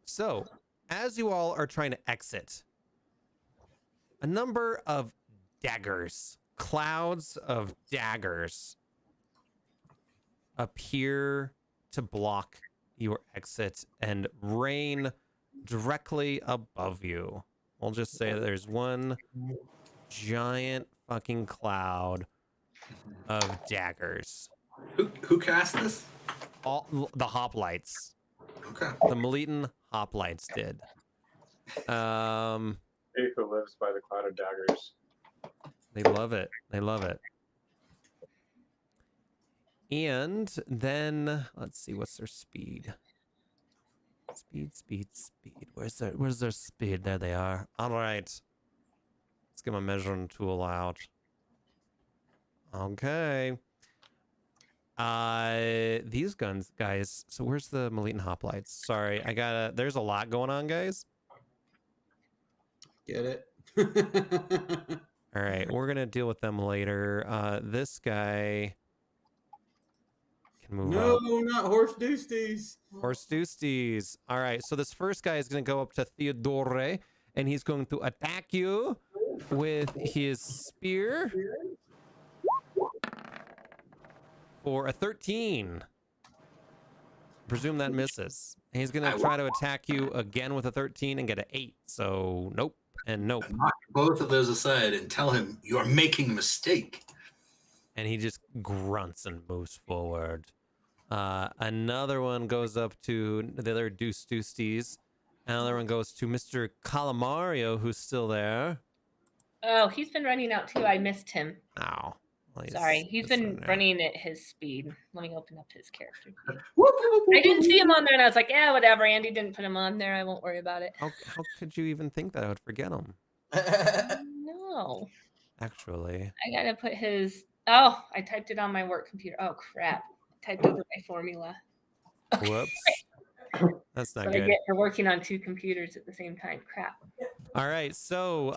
B: So, as you all are trying to exit, a number of daggers, clouds of daggers, appear to block your exit and rain directly above you. We'll just say there's one giant fucking cloud of daggers.
C: Who cast this?
B: All the hoplites.
C: Okay.
B: The Melitan hoplites did.
F: He who lives by the cloud of daggers.
B: They love it. They love it. And then let's see, what's their speed? Speed. Where's their speed? There they are. All right. Let's get my measuring tool out. Okay. These guys. So where's the Melitan hoplites? Sorry, there's a lot going on, guys.
E: Get it?
B: All right, we're gonna deal with them later. This guy can move
E: No,
B: up.
E: not horse doosties.
B: Horse Doosties. All right, so this first guy is gonna go up to Theodore, and he's going to attack you with his spear for a 13. Presume that misses. And he's gonna try to attack you again with a 13 and get an 8. So nope and nope.
C: Knock both of those aside and tell him you are making a mistake.
B: And he just grunts and moves forward. Another one goes up to the other Doosties. Another one goes to Mr. Calamario, who's still there.
G: Oh, he's been running out too. I missed him.
B: Ow. Well,
G: Sorry, he's
B: just
G: been
B: in there.
G: running at his speed. Let me open up his character. I didn't see him on there, and I was like, yeah, whatever. Andy didn't put him on there. I won't worry about it.
B: How could you even think that I would forget him?
G: No,
B: Actually.
G: I gotta put his. Oh, I typed it on my work computer. Oh crap! I typed over my formula.
B: Whoops. That's not
G: What I
B: good.
G: get for working on 2 computers at the same time. Crap.
B: All right, so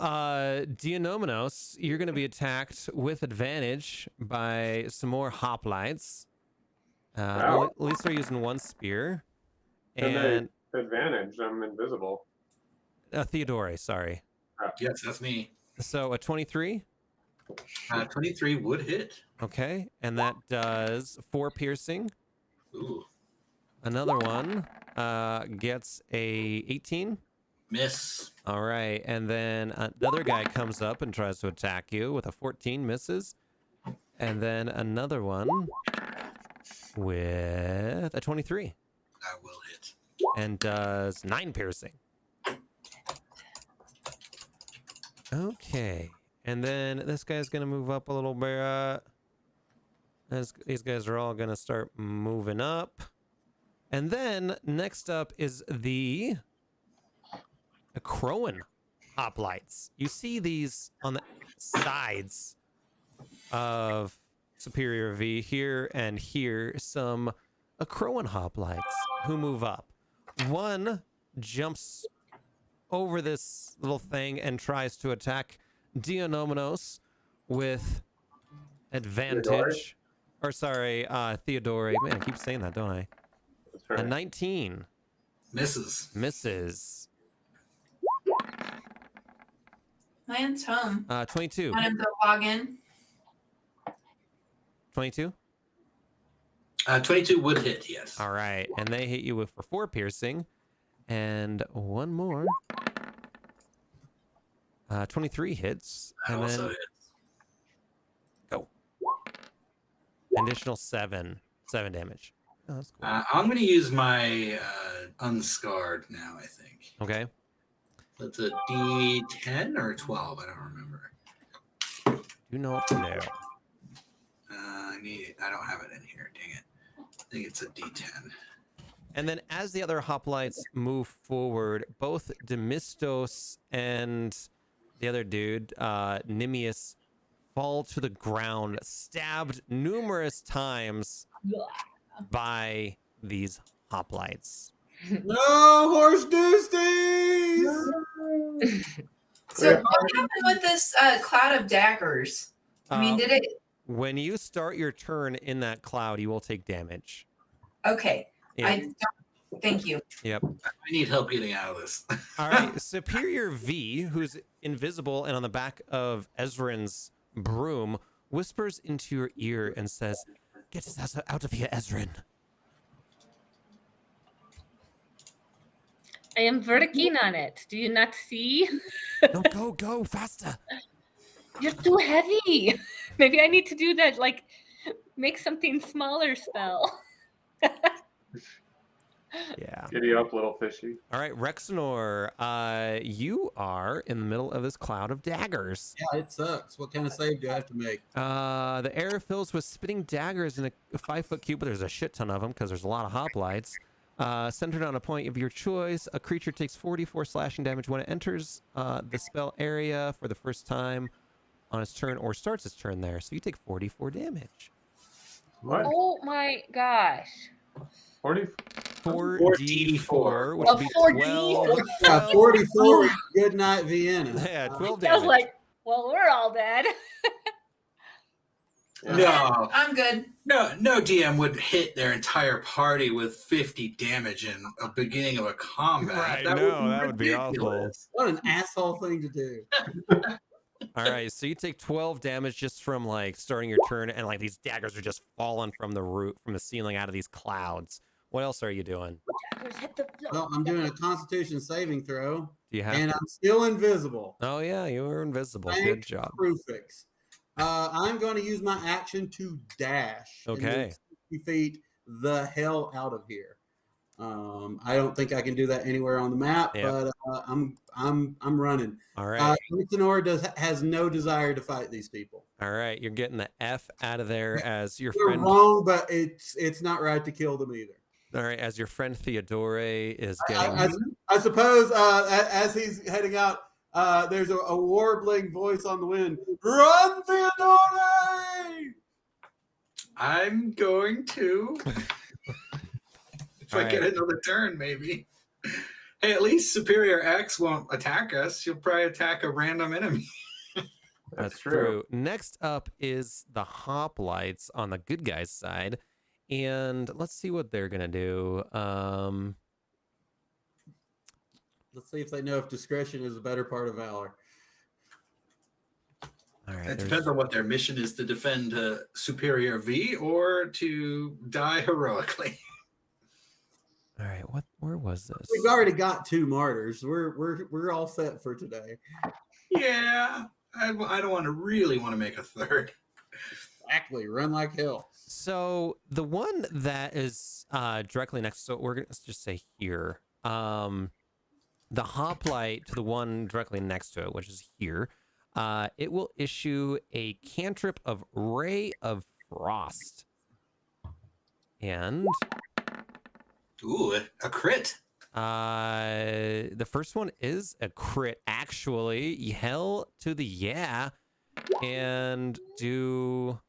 B: Dionomenos, you're going to be attacked with advantage by some more hoplites. At least they're using one spear. And
F: Advantage, I'm invisible.
B: Theodore, sorry.
C: Yes, that's me.
B: So a 23.
C: 23 would hit.
B: Okay, and that does 4 piercing.
C: Ooh.
B: Another one gets a 18.
C: Miss.
B: All right, and then the other guy comes up and tries to attack you with a 14, misses. And then another one with a 23.
C: I will hit.
B: And does 9 piercing. Okay, and then this guy's gonna move up a little bit. These guys are all gonna start moving up. And then next up is the Crowan hoplites. You see these on the sides of Superior V here and here, some Crowan hoplites who move up. One jumps over this little thing and tries to attack Dionomenos with advantage. Or sorry, Theodore. Man, I keep saying that, don't I?
F: That's right.
B: A 19.
C: Misses.
B: Misses.
D: Lance home.
B: 22.
D: Want him to log in?
B: 22.
C: 22 would hit, yes.
B: All right, and they hit you with for 4 piercing, and one more. 23 hits,
C: That
B: and
C: also
B: then
C: hits.
B: go. Additional 7 damage. Oh, that's cool.
C: I'm going to use my unscarred now, I think.
B: Okay.
C: That's a D10 or 12. I don't remember.
B: You know what to know.
C: I don't have it in here. Dang it. I think it's a D10.
B: And then as the other hoplites move forward, both Demistos and the other dude, Nimius, fall to the ground, stabbed numerous times by these hoplites.
E: No, horse doosties!
D: So what happened with this cloud of daggers? I mean, did it?
B: When you start your turn in that cloud, you will take damage.
D: Okay.
B: Yeah.
D: I don't. Thank you.
B: Yep.
C: I need help getting out of this.
B: All right. Superior V, who's invisible and on the back of Ezrin's broom, whispers into your ear and says, "Get us out of here, Ezrin."
G: I am working on it. Do you not see?
B: No, go faster.
G: You're too heavy. Maybe I need to do that, like make something smaller spell.
B: Yeah.
F: Giddy up, little fishy.
B: All right, Rexnor, you are in the middle of this cloud of daggers.
E: Yeah, it sucks. What kind of save do I have to make?
B: The air fills with spitting daggers in a 5-foot cube, but there's a shit ton of them because there's a lot of hoplites. Centered on a point of your choice, a creature takes 44 slashing damage when it enters the spell area for the first time on its turn or starts its turn there. So you take 44 damage.
F: What?
G: Oh my gosh.
F: 40?
B: 4d4, which
D: Oh,
B: would be
D: 4D4.
B: 12.
E: Yeah,
B: 12
E: 44 is good night, Vienna.
B: Yeah, 12
G: I was
B: damage.
G: like, well, we're all dead.
C: No,
D: I'm good.
C: no DM would hit their entire party with 50 damage in a beginning of a combat.
B: Right,
C: That
B: no, that would be awful.
C: ridiculous.
E: What an asshole thing to do.
B: All right, so you take 12 damage just from like starting your turn, and like these daggers are just falling from the roof, from the ceiling out of these clouds. What else are you doing?
G: Daggers hit the floor.
E: Well, I'm doing a Constitution saving throw,
B: Do you have?
E: and I'm still invisible.
B: Oh yeah, you were invisible.
E: Thank
B: Good job.
E: Prufix. I'm going to use my action to dash. and
B: Okay.
E: move 60 feet the hell out of here. I don't think I can do that anywhere on the map,
B: Yep.
E: but I'm running.
B: All right,
E: Listenor has no desire to fight these people.
B: all right. You're getting the F out of there as your
E: You're
B: friend.
E: wrong, but it's not right to kill them either.
B: All right, as your friend Theodore is getting.
E: I suppose as he's heading out, there's a warbling voice on the wind. Run, Theodore!
C: I'm going to. If I get another turn, maybe. Hey, at least Superior X won't attack us. She'll probably attack a random enemy.
B: That's true. Next up is the hoplites on the good guys' side. And let's see what they're going to do.
E: Let's see if they know if discretion is a better part of valor.
B: All right.
C: It depends on what their mission is, to defend Superior V or to die heroically.
B: All right. Where was this?
E: We've already got 2 martyrs. We're all set for today.
C: Yeah, I don't want to make a third.
E: Exactly. Run like hell.
B: So the one that is directly next, so we're going to just say here, the hoplite to the one directly next to it, which is here, it will issue a cantrip of Ray of Frost. And
C: Ooh, a crit.
B: the first one is a crit, actually. Hell to the yeah. And do...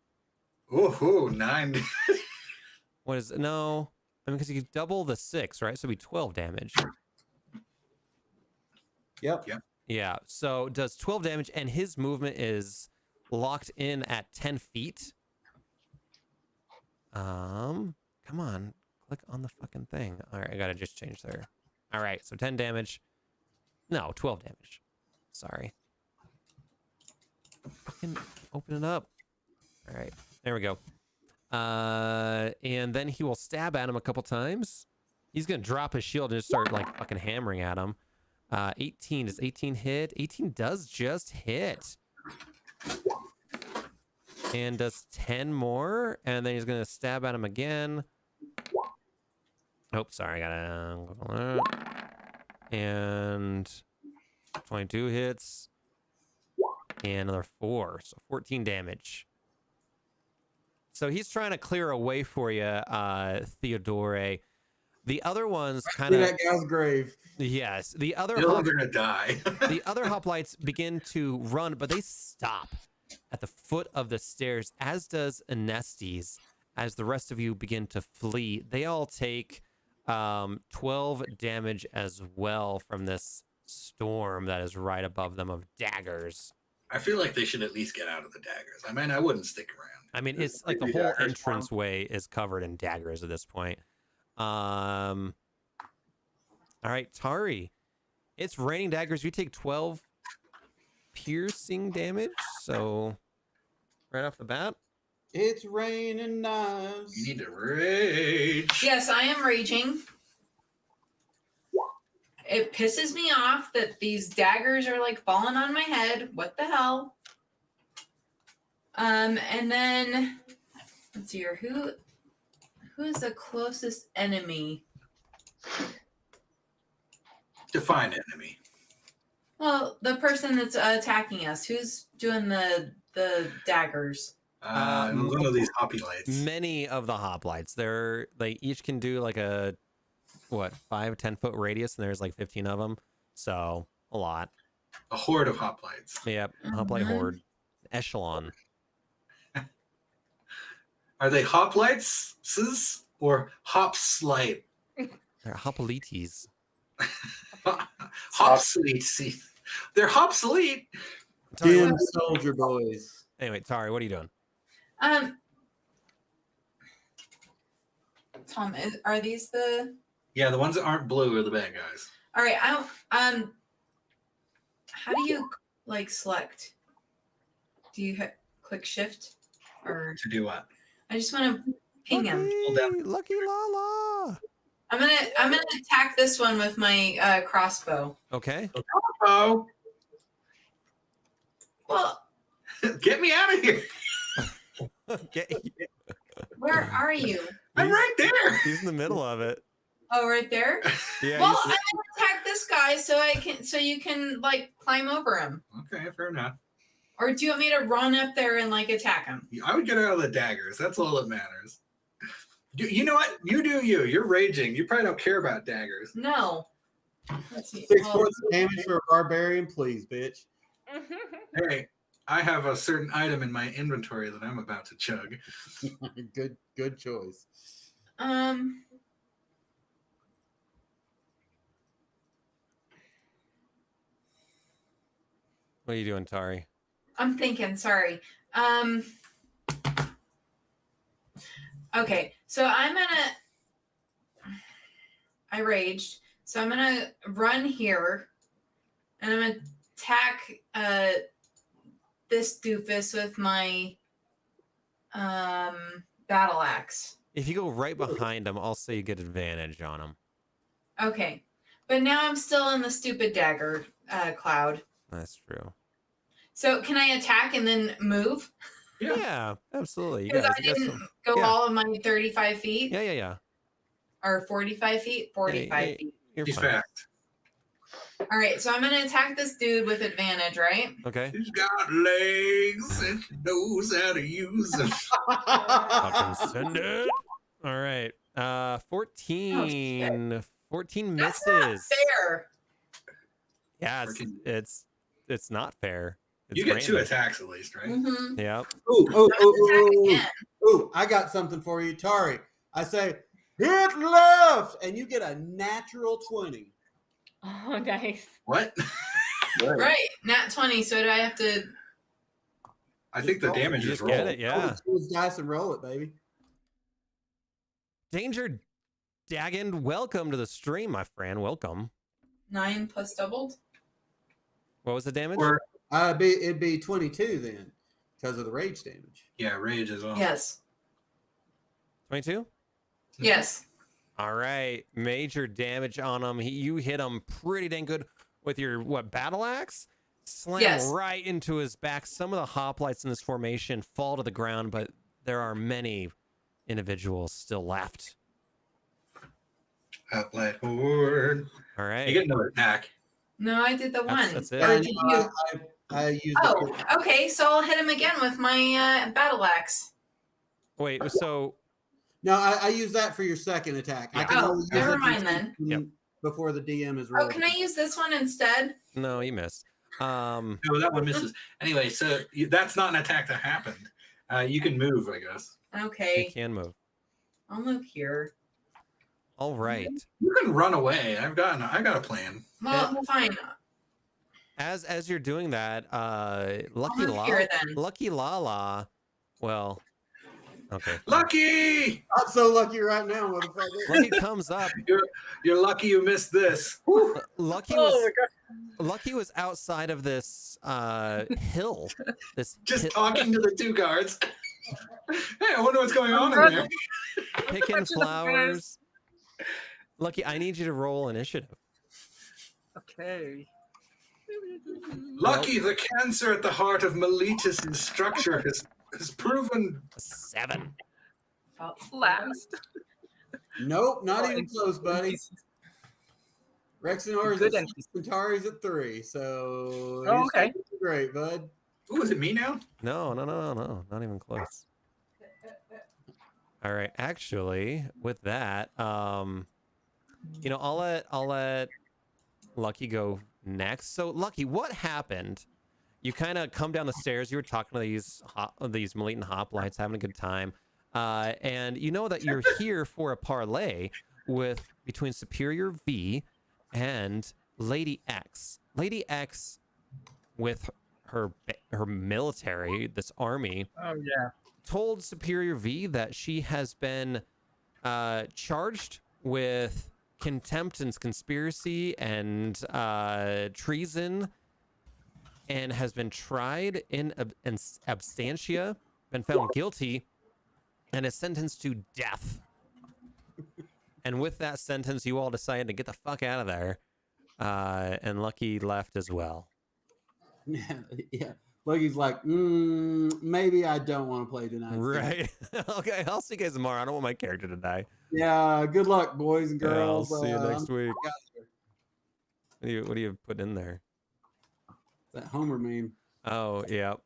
C: Ooh, 9.
B: What is it? No. I mean, because you double the 6, right? So it'd be 12 damage.
E: Yep.
B: Yeah. So it does 12 damage, and his movement is locked in at 10 feet. Come on. Click on the fucking thing. All right, I gotta just change there. All right, so 10 damage. No, 12 damage. Sorry. Fucking open it up. All right, there we go. And then he will stab at him a couple times. He's gonna drop his shield and just start like fucking hammering at him. 18, does 18 hit? 18 does just hit. And does 10 more, and then he's gonna stab at him again. Oh, sorry, I gotta... And 22 hits. And another 4, so 14 damage. So he's trying to clear a way for you, Theodore. The other ones kind of...
E: that guy's grave.
B: Yes, the other...
C: They're gonna die.
B: The other hoplites begin to run, but they stop at the foot of the stairs, as does Anestes. As the rest of you begin to flee, they all take 12 damage as well from this storm that is right above them of daggers.
C: I feel like they should at least get out of the daggers. I mean, I wouldn't stick around.
B: I mean, it's like the
F: Maybe
B: whole
F: daggers
B: entranceway is covered in daggers at this point. All right, Tari. It's raining daggers. You take 12 piercing damage, so right off the bat.
E: It's raining knives.
C: You need to rage.
D: Yes, I am raging. It pisses me off that these daggers are like falling on my head. What the hell? And then let's see here. Who is the closest enemy?
C: Define enemy.
D: Well, the person that's attacking us. Who's doing the daggers?
C: One of these hoplites.
B: Many of the hoplites, they each can do like a 5-10 foot radius, and there's like 15 of them, so a lot.
C: A horde of hoplites.
B: Yep, hoplite horde, echelon.
C: Are they hoplites or hopslite?
B: They're hoplites.
C: Hopslete. They're hopslete.
E: Dim soldier boys.
B: Anyway, Tari, what are you doing?
D: Tom, are these the?
C: Yeah, the ones that aren't blue are the bad guys.
D: All right, how do you like select? Do you click shift or
C: To do what?
D: I just want to ping him.
C: Hold down.
B: Lucky Lala.
D: I'm gonna attack this one with my crossbow.
B: Okay.
C: Oh,
D: Well,
C: get me out of here!
B: Okay.
D: where are you?
C: I'm right there.
B: He's in the middle of it.
D: Oh, right there.
B: Yeah.
D: Well, I'm gonna attack this guy so you can like climb over him.
C: Okay, fair enough.
D: Or do you want me to run up there and like attack him?
C: I would get out of the daggers. That's all that matters. You know what? You do you. You're raging. You probably don't care about daggers.
D: No. Let's see.
E: 6
D: Oh,
E: points of damage for a barbarian, please, bitch.
C: Hey, I have a certain item in my inventory that I'm about to chug.
E: Good choice.
B: What are you doing, Tari?
D: I'm thinking, sorry. Okay, so I raged. So I'm gonna run here and I'm gonna attack this doofus with my battle axe.
B: If you go right behind him, I'll say you get advantage on him.
D: Okay. But now I'm still in the stupid dagger cloud.
B: That's true.
D: So can I attack and then move?
B: Yeah, absolutely. You
D: Because
B: guys
D: I
B: get
D: didn't
B: some.
D: go
B: Yeah.
D: all of my 35 feet
B: Yeah.
D: or 45 feet, 45
B: yeah.
D: feet.
B: You're
C: He's
B: fine.
C: fact.
D: All right, so I'm going to attack this dude with advantage, right?
B: Okay.
C: He's got legs and he knows how to use them.
B: Fucking send it. All right. 14. 14
D: That's
B: misses.
D: not fair.
B: Yeah,
C: Freaking-
B: it's not fair. It's
C: You get 2
B: random.
C: attacks at least, right?
D: Mm-hmm.
B: Yep.
E: Ooh, I got something for you, Tari. I say, hit left, and you get a natural 20.
G: Oh, nice.
C: What?
D: Right, nat 20. So do I have to?
C: I think the damage
B: You
C: is
B: just get
C: rolled.
B: it, yeah.
E: Choose dice and roll it, baby.
B: Danger Daggend, welcome to the stream, my friend. Welcome.
D: 9 plus doubled.
B: What was the damage?
C: Or,
E: It'd be 22 then, because of the rage damage.
C: yeah, rage as well.
D: Yes.
B: 22?
D: Yes.
B: All right. Major damage on him. You hit him pretty dang good with your, battle axe? Slam
D: Yes.
B: right into his back. Some of the hoplites in this formation fall to the ground, but there are many individuals still left.
C: Hoplite horde.
B: All right.
C: You get another attack.
D: No, I did the one.
B: That's it.
D: Or
E: And
D: did you?
E: I used
D: Oh,
E: it.
D: okay. So I'll hit him again with my battle axe.
B: Wait, so
E: No, I use that for your second attack. I can
D: Oh,
E: only use
D: never
E: it
D: mind then.
B: Yep.
E: before the DM is
D: Oh,
E: rolled.
D: can I use this one instead?
B: no, you missed.
C: No, that one misses. Anyway, so that's not an attack that happened. You can move, I guess.
B: You
D: Okay,
B: can move.
D: I'll move here.
B: All right.
C: You can run away. I got a plan.
D: Well, fine.
B: As you're doing that, Lucky
D: move here then.
B: Lucky Lala. Well, okay.
C: Lucky!
E: Not so lucky right now, motherfucker.
B: Lucky comes up.
C: You're lucky you missed this.
B: Lucky
G: Oh
B: was
G: my
B: Lucky was outside of this hill. This
C: Just
B: hill,
C: talking to the 2 guards. Hey, I wonder what's going on in there.
B: picking
G: Bunch of
B: flowers. Lucky, I need you to roll initiative.
G: Okay.
C: Lucky, the cancer at the heart of Meletus's structure has has proven
B: A 7.
I: Last.
E: Nope, not
I: Oh,
E: even
I: and-
E: close, buddy. Rexenor is
I: Good
E: at
I: NPC.
E: 6, Centauri's at 3, so
I: Oh,
E: he's
I: okay.
E: doing great, bud.
C: Ooh, is it me now?
B: No, not even close. All right, actually, with that, you know, I'll let Lucky go next. So, Lucky, what happened? You kind of come down the stairs. You were talking to these Malitan hoplites, having a good time, and you know that you're here for a parlay between Superior V and Lady X. Lady X, with her military, this army,
I: Oh yeah.
B: told Superior V that she has been charged with contempt and conspiracy and treason, and has been tried in absentia, been found guilty, and is sentenced to death. And with that sentence, you all decided to get the fuck out of there. And Lucky left as well.
E: Yeah. Lucky's like, maybe I don't want to play tonight.
B: Right. Okay, I'll see you guys tomorrow. I don't want my character to die.
E: Yeah, good luck, boys and
B: Yeah, I'll
E: girls.
B: see you next
E: I'm
B: week.
E: out here.
B: What do you put in there?
E: That Homer meme.
B: Oh, yep.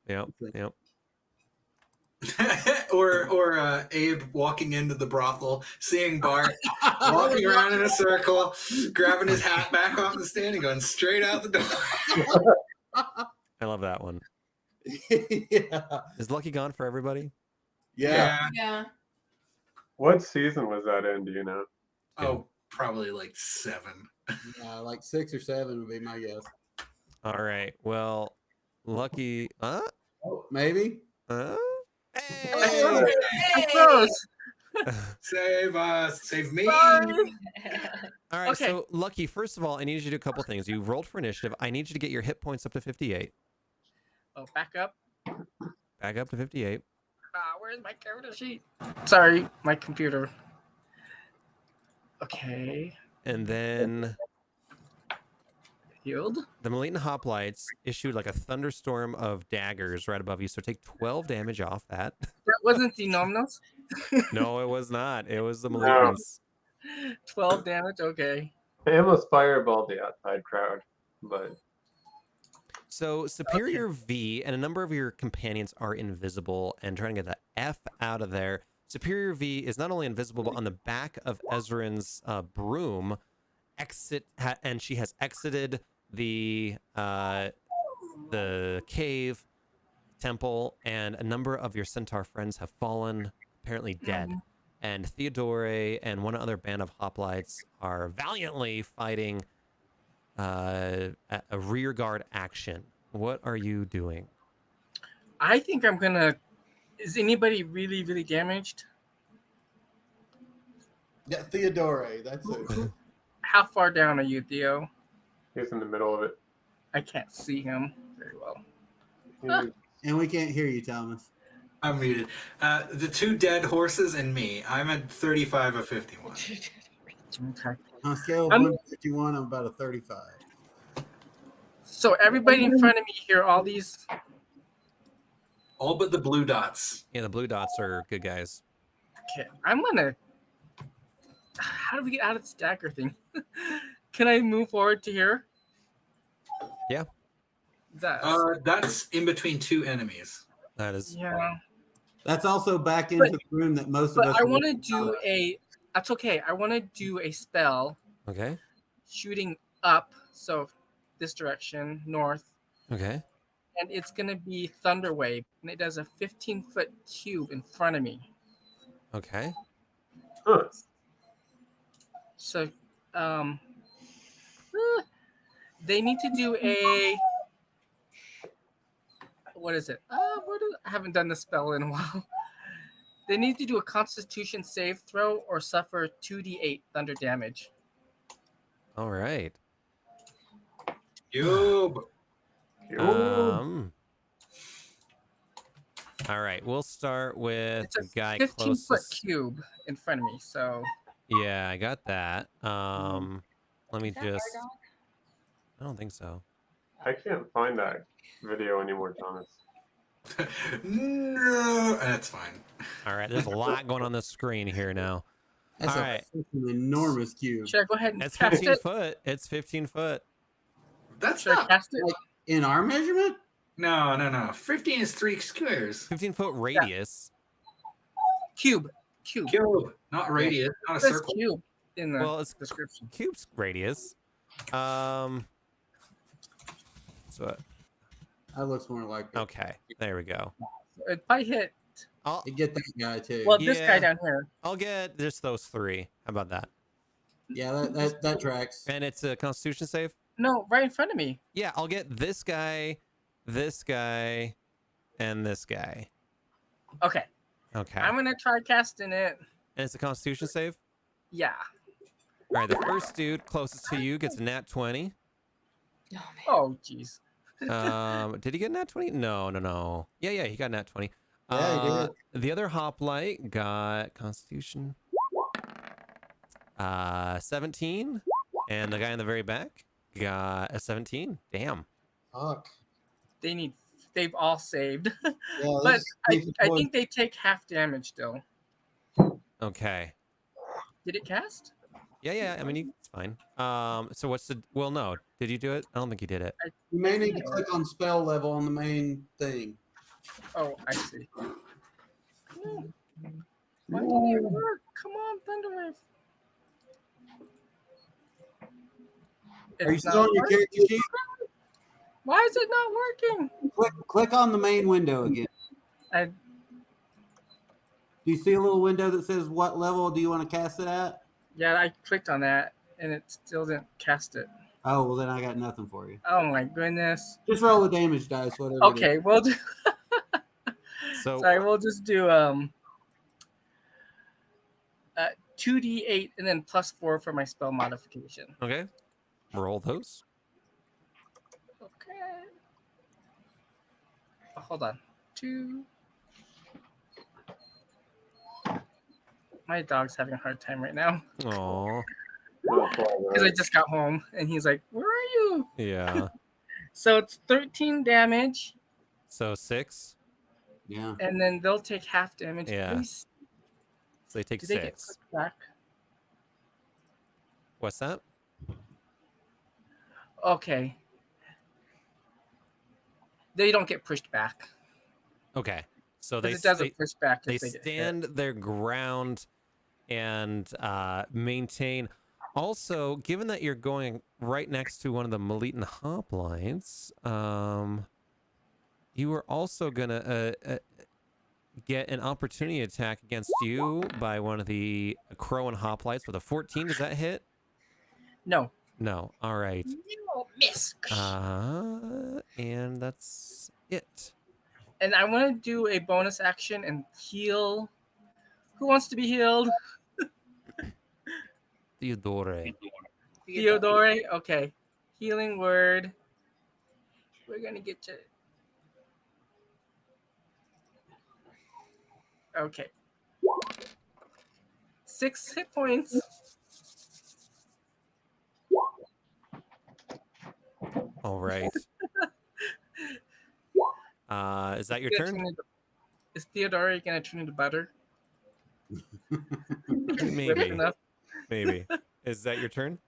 C: or Abe walking into the brothel, seeing Bart walking around in a circle, grabbing his hat back off the stand and going straight out the door.
B: I love that one.
E: Yeah.
B: Is Lucky gone for everybody?
E: Yeah.
D: Yeah.
F: What season was that in? Do you know?
C: Oh, probably like 7.
E: Like 6 or 7 would be my guess.
B: All right. Well, Lucky.
E: Maybe.
B: Hey!
I: Close.
C: Save us. Save me.
I: Sorry.
B: All right.
I: Okay.
B: So, Lucky, first of all, I need you to do a couple things. You rolled for initiative. I need you to get your hit points up to 58.
I: Oh, back up.
B: Back up to 58.
I: Where's my character sheet? Sorry, my computer. Okay.
B: And then
I: Healed.
B: the Malitan Hoplites issued like a thunderstorm of daggers right above you. So take 12 damage off that.
I: That wasn't the Nomnos.
B: No, it was not. It was the
F: No.
B: Malitans.
I: 12 damage. Okay.
F: I almost fireballed the outside crowd, but
B: So Superior V and a number of your companions are invisible and trying to get the F out of there. Superior V is not only invisible, but on the back of Ezrin's broom, and she has exited the cave temple, and a number of your centaur friends have fallen, apparently dead. And Theodore and one other band of hoplites are valiantly fighting a rear guard action. What are you doing?
I: I think I'm gonna. Is anybody really, really damaged?
E: Yeah, Theodore. That's it.
I: How far down are you, Theo?
F: he's in the middle of it.
I: I can't see him very well.
E: And we can't hear you, Thomas.
C: I'm muted. The 2 dead horses and me. I'm at 35 of 51.
I: Okay.
E: On a scale of
I: I'm-
E: 1 to 51, I'm about a 35.
I: So everybody in front of me here, all these.
C: All but the blue dots.
B: Yeah, the blue dots are good guys.
I: Okay, I'm gonna. How do we get out of this dagger thing? Can I move forward to here?
B: Yeah.
C: That's in between 2 enemies.
B: That is.
I: Yeah.
E: That's also back into the room that most of
I: But
E: us.
I: I want to do a. That's okay. I want to do a spell
B: Okay.
I: shooting up, so this direction, north,
B: Okay.
I: and it's gonna be Thunder Wave, and it does a 15-foot cube in front of me.
B: Okay.
F: Huh.
I: So, they need to do a. What is it? I haven't done the spell in a while. They need to do a Constitution save throw or suffer 2d8 thunder damage.
B: All right.
C: Cube.
B: All right. We'll start with
I: It's a
B: the guy
I: 15-foot
B: closest.
I: cube in front of me. So
B: Yeah, I got that. Let me just. I don't think so.
F: I can't find that video anymore, Thomas.
C: No, that's fine.
B: All right, there's a lot going on the screen here now.
E: That's
B: All
E: a
B: right.
E: freaking enormous cube.
I: Should I go ahead and
B: It's
I: cast
B: 15
I: it?
B: foot. It's 15 foot.
C: That's
I: Should I
C: not.
I: cast it?
E: Like in our measurement?
C: No. 15 is 3 squares.
B: 15 foot radius.
I: Cube.
C: Cube, not radius, not a
I: It says
C: circle.
I: cube in the
B: Well, it's
I: description.
B: cube's radius. So
E: That looks more like it.
B: okay, there we go.
I: If I hit,
B: I'll
E: You get that guy too.
I: well, this guy
B: Yeah.
I: down here.
B: I'll get just those three. How about that?
E: Yeah, that tracks.
B: And it's a Constitution save.
I: No, right in front of me.
B: Yeah, I'll get this guy, and this guy.
I: Okay.
B: Okay.
I: I'm gonna try casting it.
B: And it's a Constitution save.
I: Yeah.
B: All right, the first dude closest to you gets a nat 20.
G: Oh, man.
I: Oh, jeez.
B: Did he get a nat 20? No. Yeah, he got a nat 20.
E: Yeah, he did.
B: The other hoplite got Constitution 17, and the guy in the very back got a 17. Damn.
E: Fuck.
I: They've all saved.
E: Yeah,
I: But
E: this-
I: I
E: this
I: think they take half damage still.
B: Okay.
I: Did it cast?
B: Yeah. I mean, it's fine. So what's the? Well, no. Did you do it? I don't think you did it.
E: you may need to click on spell level on the main thing.
I: Oh, I see. Why didn't it work? Come on, Thunderwave.
E: Are you
I: It's
E: still
I: not
E: on your
I: working.
E: character sheet?
I: Why is it not working?
E: Click on the main window again.
I: I
E: Do you see a little window that says what level do you want to cast it at?
I: Yeah, I clicked on that and it still didn't cast it.
E: Oh, well then I got nothing for you.
I: Oh my goodness.
E: Just roll the damage dice, whatever. it is.
I: Okay, we'll do.
B: So
I: Sorry, we'll just do 2d8 and then +4 for my spell modification.
B: okay, roll those.
I: Okay. Oh, hold on. 2. My dog's having a hard time right now
B: Aw,
I: because I just got home and he's like, "Where are you?"
B: yeah.
I: So it's 13 damage,
B: So 6.
E: Yeah.
I: and then they'll take half damage.
B: Yeah.
I: Let me see.
B: So they take
I: Do they get
B: 6.
I: pushed back?
B: What's that?
I: Okay. They don't get pushed back.
B: Okay. So
I: 'Cause
B: they
I: it doesn't
B: they,
I: push back
B: they
I: if they get hit.
B: stand their ground and maintain. Also, given that you're going right next to one of the Malitan hoplites, you are also gonna get an opportunity attack against you by one of the Crow and hoplites with a 14. Does that hit?
I: No.
B: No. All right.
I: No, miss.
B: And that's it.
I: And I want to do a bonus action and heal. Who wants to be healed?
B: Theodore.
I: Theodore. Okay. Healing word. We're gonna get you. Okay. 6 hit points.
B: All right. Is that your turn?
I: Is Theodore gonna turn into butter?
B: Maybe.
I: Enough?
B: Maybe. Is that your turn?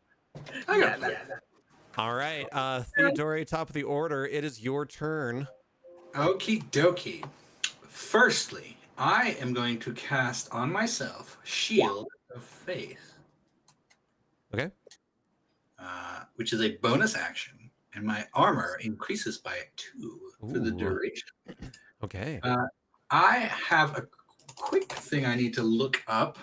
C: I got
I: Yeah,
C: that.
B: All right. Theodore, top of the order. It is your turn.
C: Okie dokie. Firstly, I am going to cast on myself Shield of Faith.
B: Okay.
C: Which is a bonus action, and my armor increases by 2 for the
B: Ooh.
C: duration.
B: Okay.
C: I have a quick thing I need to look up.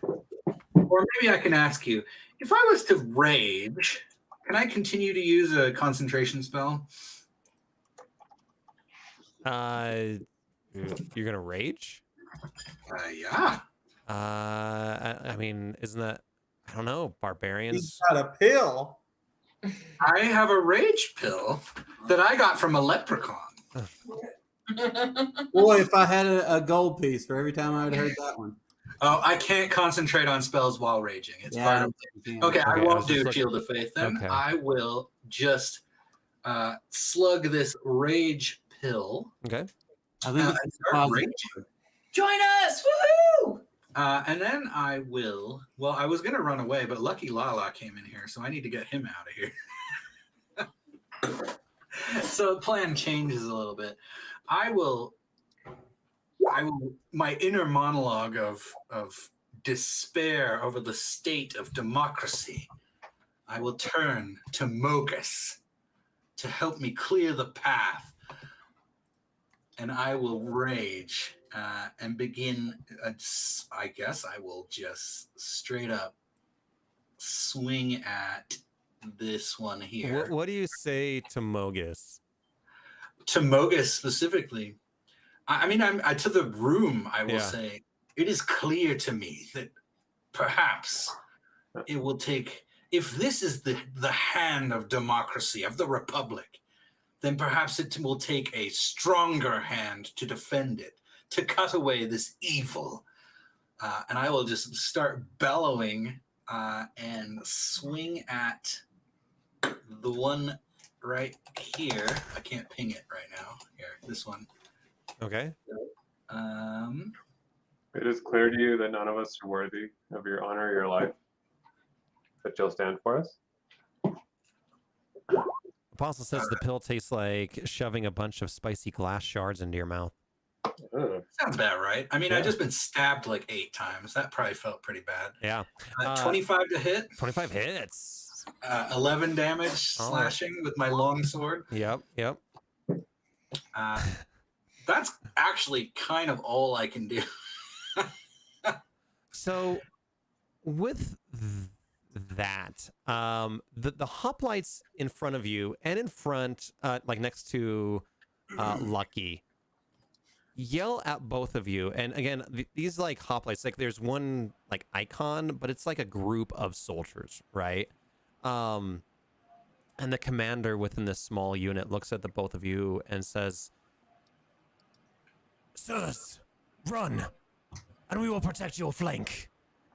C: Or maybe I can ask you, if I was to rage, can I continue to use a concentration spell?
B: You're gonna rage?
C: Yeah.
B: I mean, isn't that? I don't know. Barbarians.
E: He's got a pill.
C: I have a rage pill that I got from a leprechaun.
E: Boy, if I had a gold piece for every time I would heard that one.
C: Oh, I can't concentrate on spells while raging. It's
E: Yeah,
C: part
E: I
C: of
E: don't think you can.
C: Okay, I
B: Okay, I
C: won't
B: was just
C: do
B: looking-
C: Shield of Faith then.
B: Okay.
C: I will just slug this rage pill.
B: Okay.
E: I think
C: and
E: it's
C: start
E: positive.
C: raging.
D: Join us! Woohoo!
C: And then I will. Well, I was gonna run away, but Lucky Lala came in here, so I need to get him out of here. So the plan changes a little bit. I will. My inner monologue of despair over the state of democracy. I will turn to Mogus to help me clear the path, and I will rage and begin. I guess I will just straight up swing at this one here.
B: What do you say to Mogus?
C: To Mogus specifically, I mean, I'm to the room. I will say it is clear to me that perhaps it will take. If this is the hand of democracy, of the republic, then perhaps it will take a stronger hand to defend it, to cut away this evil. And I will just start bellowing and swing at the one right here. I can't ping it right now. Here, this one.
B: Okay.
F: It is clear to you that none of us are worthy of your honor or your life, but you'll stand for us.
B: Apostle says the pill tastes like shoving a bunch of spicy glass shards into your mouth.
C: Sounds about right. I mean, I've just been stabbed like 8 times. That probably felt pretty bad.
B: Yeah.
C: 25 to hit.
B: 25 hits.
C: 11 damage slashing with my long sword.
B: Yep.
C: That's actually kind of all I can do.
B: So, with that, the hoplites in front of you and in front, like next to Lucky, yell at both of you. And again, these like hoplites, like there's one like icon, but it's like a group of soldiers, right? And the commander within this small unit looks at the both of you and says, "Sirs, run, and we will protect your flank."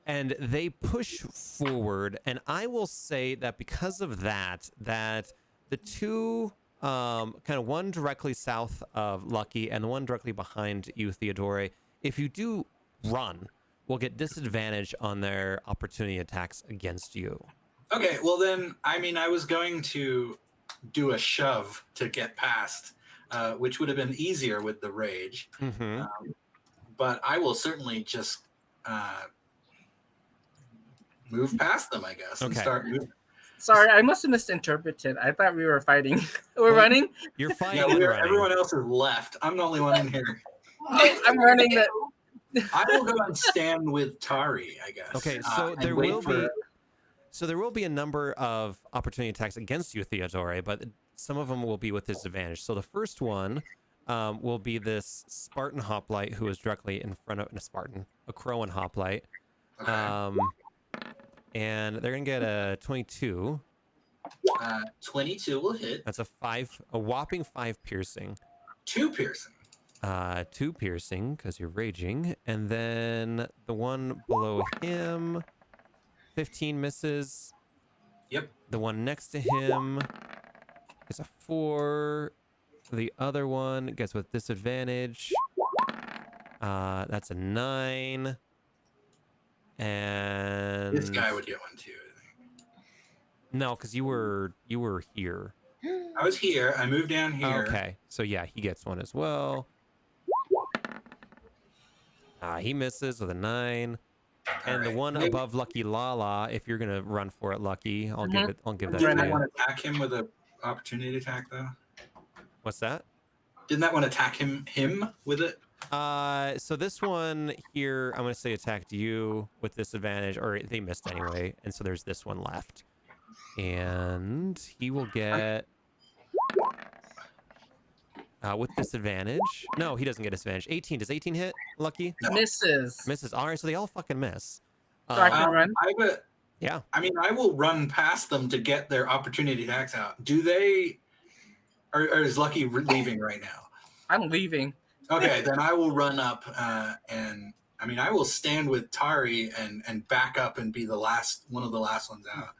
B: And they push forward, and I will say that because of that the two, kind of one directly south of Lucky and the one directly behind you, Theodore, if you do run, will get disadvantage on their opportunity attacks against you.
C: Okay, well then, I mean, I was going to do a shove to get past, which would have been easier with the rage.
B: Mm-hmm.
C: But I will certainly just move past them, I guess, and start moving.
I: Sorry, I must have misinterpreted. I thought we were fighting. We're running?
B: You're fighting.
C: Yeah,
B: running.
C: everyone else is left. I'm the only one in here.
I: I'm running.
C: I will go and stand with Tari, I guess.
B: Okay, so there will be. So there will be a number of opportunity attacks against you, Theodore, but some of them will be with disadvantage. So the first one will be this Spartan hoplite who is directly in front of a Crowan hoplite.
C: Okay.
B: And they're gonna get a 22.
C: 22 will hit.
B: That's a whopping 5 piercing.
C: 2 piercing.
B: 2 piercing because you're raging, and then the one below him, 15 misses.
C: Yep.
B: The one next to him is a 4. The other one gets with disadvantage. That's a 9. And
C: This guy would get one too, I think.
B: No, because you were here.
C: I was here. I moved down here.
B: Okay, so yeah, he gets one as well. He misses with a 9. And the one above Lucky Lala, if you're gonna run for it, Lucky, I'll give that
C: Didn't
B: to
C: that
B: you.
C: one attack him with an opportunity attack though?
B: What's that?
C: Didn't that one attack him with it?
B: So this one here, I'm gonna say attacked you with disadvantage, or they missed anyway, and so there's this one left, and he will get with disadvantage. No, he doesn't get disadvantage. 18. Does 18 hit? Lucky?
I: Misses.
B: Misses. All right, so they all fucking miss.
I: So I can run.
B: Yeah.
C: I mean, I will run past them to get their opportunity attacks out. Do they? Or is Lucky leaving right now?
I: I'm leaving.
C: Okay, then I will run up and I mean I will stand with Tari and back up and be one of the last ones out.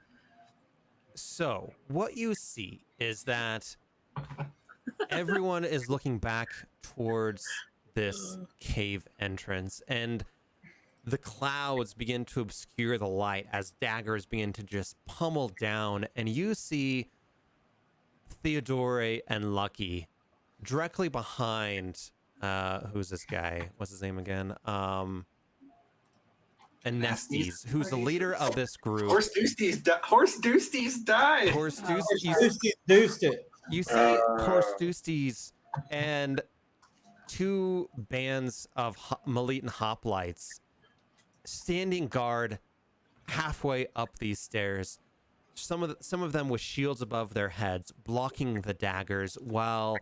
B: So what you see is that everyone is looking back towards this cave entrance, and the clouds begin to obscure the light as daggers begin to just pummel down, and you see Theodore and Lucky directly behind who's this guy? What's his name again? Anestes, who's the leader of this group.
C: Horse Deuce's died.
B: Horse
E: Deuced it.
B: You see Horse Deuce's and two bands of Malitan hoplites standing guard halfway up these stairs. Some of them with shields above their heads, blocking the daggers, while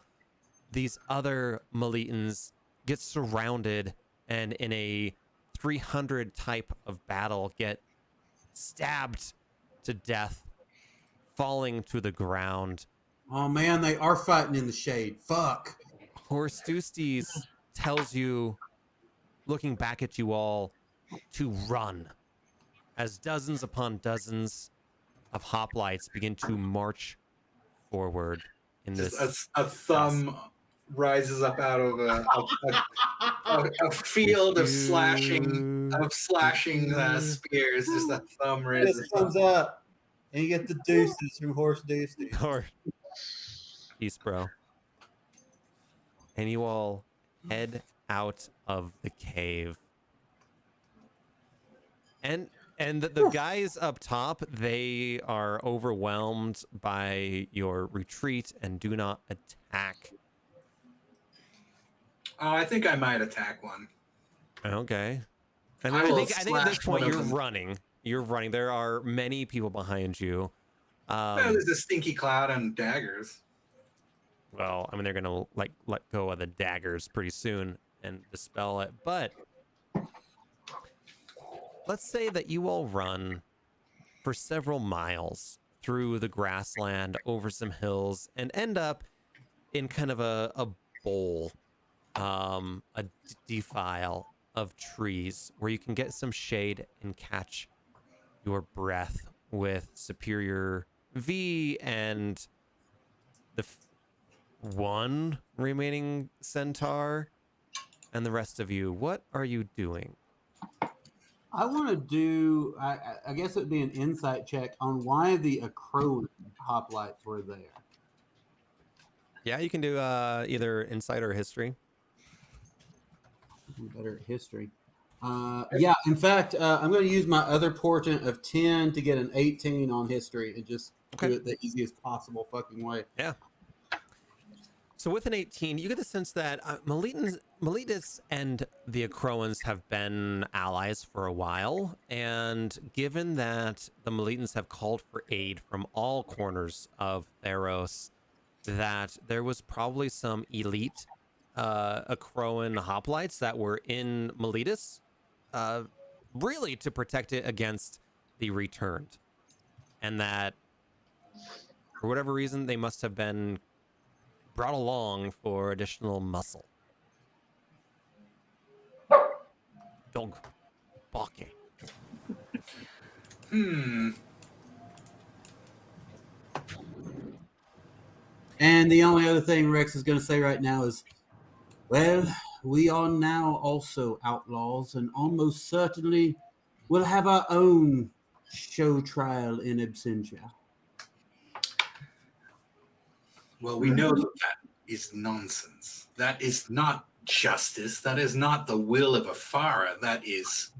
B: these other Malitans get surrounded and in a 300 type of battle get stabbed to death, falling to the ground.
E: Oh man, they are fighting in the shade. Fuck.
B: Horse Deuces tells you, looking back at you all, to run, as dozens upon dozens of hoplites begin to march forward in this.
C: A thumb rises up out of a field of slashing spears. Just a thumb raises
E: Thumbs up, and you get the deuces from Horse Deuces.
B: Peace, bro. And you all head out of the cave. And the guys up top, they are overwhelmed by your retreat and do not attack.
C: Oh, I think I might attack one.
B: Okay. I think at this point you're running. You're running. There are many people behind you.
C: There's a stinky cloud and daggers.
B: Well, I mean, they're gonna let go of the daggers pretty soon and dispel it. But let's say that you all run for several miles through the grassland, over some hills, and end up in kind of a bowl, a defile of trees where you can get some shade and catch your breath with Superior V and the one remaining centaur and the rest of you. What are you doing?
E: I want to do, I guess it would be an insight check on why the Acroan hoplites were there.
B: Yeah, you can do either insight or history.
E: Better at history. Yeah, in fact, I'm going to use my other portent of 10 to get an 18 on history and just do it the easiest possible fucking way.
B: Yeah. So with an 18, you get the sense that Melitus and the Acroans have been allies for a while, and given that the Melitans have called for aid from all corners of Theros, that there was probably some elite Acroan hoplites that were in Melitus, really to protect it against the Returned, and that for whatever reason they must have been brought along for additional muscle. Dog barking.
E: And the only other thing Rex is going to say right now is, well, we are now also outlaws, and almost certainly we'll have our own show trial in absentia.
C: Well, we know that is nonsense. That is not justice. That is not the will of Afara. That is...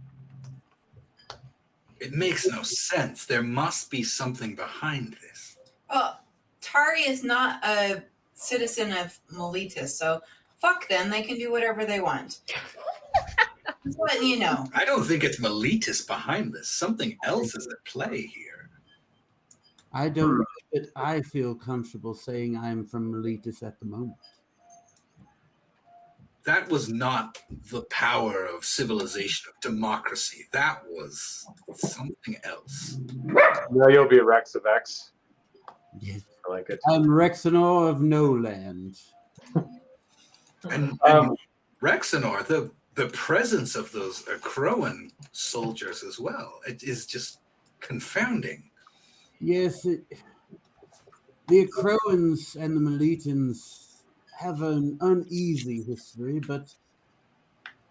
C: It makes no sense. There must be something behind this.
D: Well, Tari is not a citizen of Melitus, so fuck them. They can do whatever they want. Just letting you know.
C: I don't think it's Melitus behind this. Something else is at play here.
E: I don't know, but I feel comfortable saying I'm from Melitus at the moment.
C: That was not the power of civilization, of democracy. That was something else.
F: No, you'll be Rex of X.
E: Yes.
F: I like it.
E: I'm Rexenor of No Land.
C: And Rexenor, the presence of those Acroan soldiers as well, it is just confounding.
E: Yes, the Acroans and the Melitans have an uneasy history, but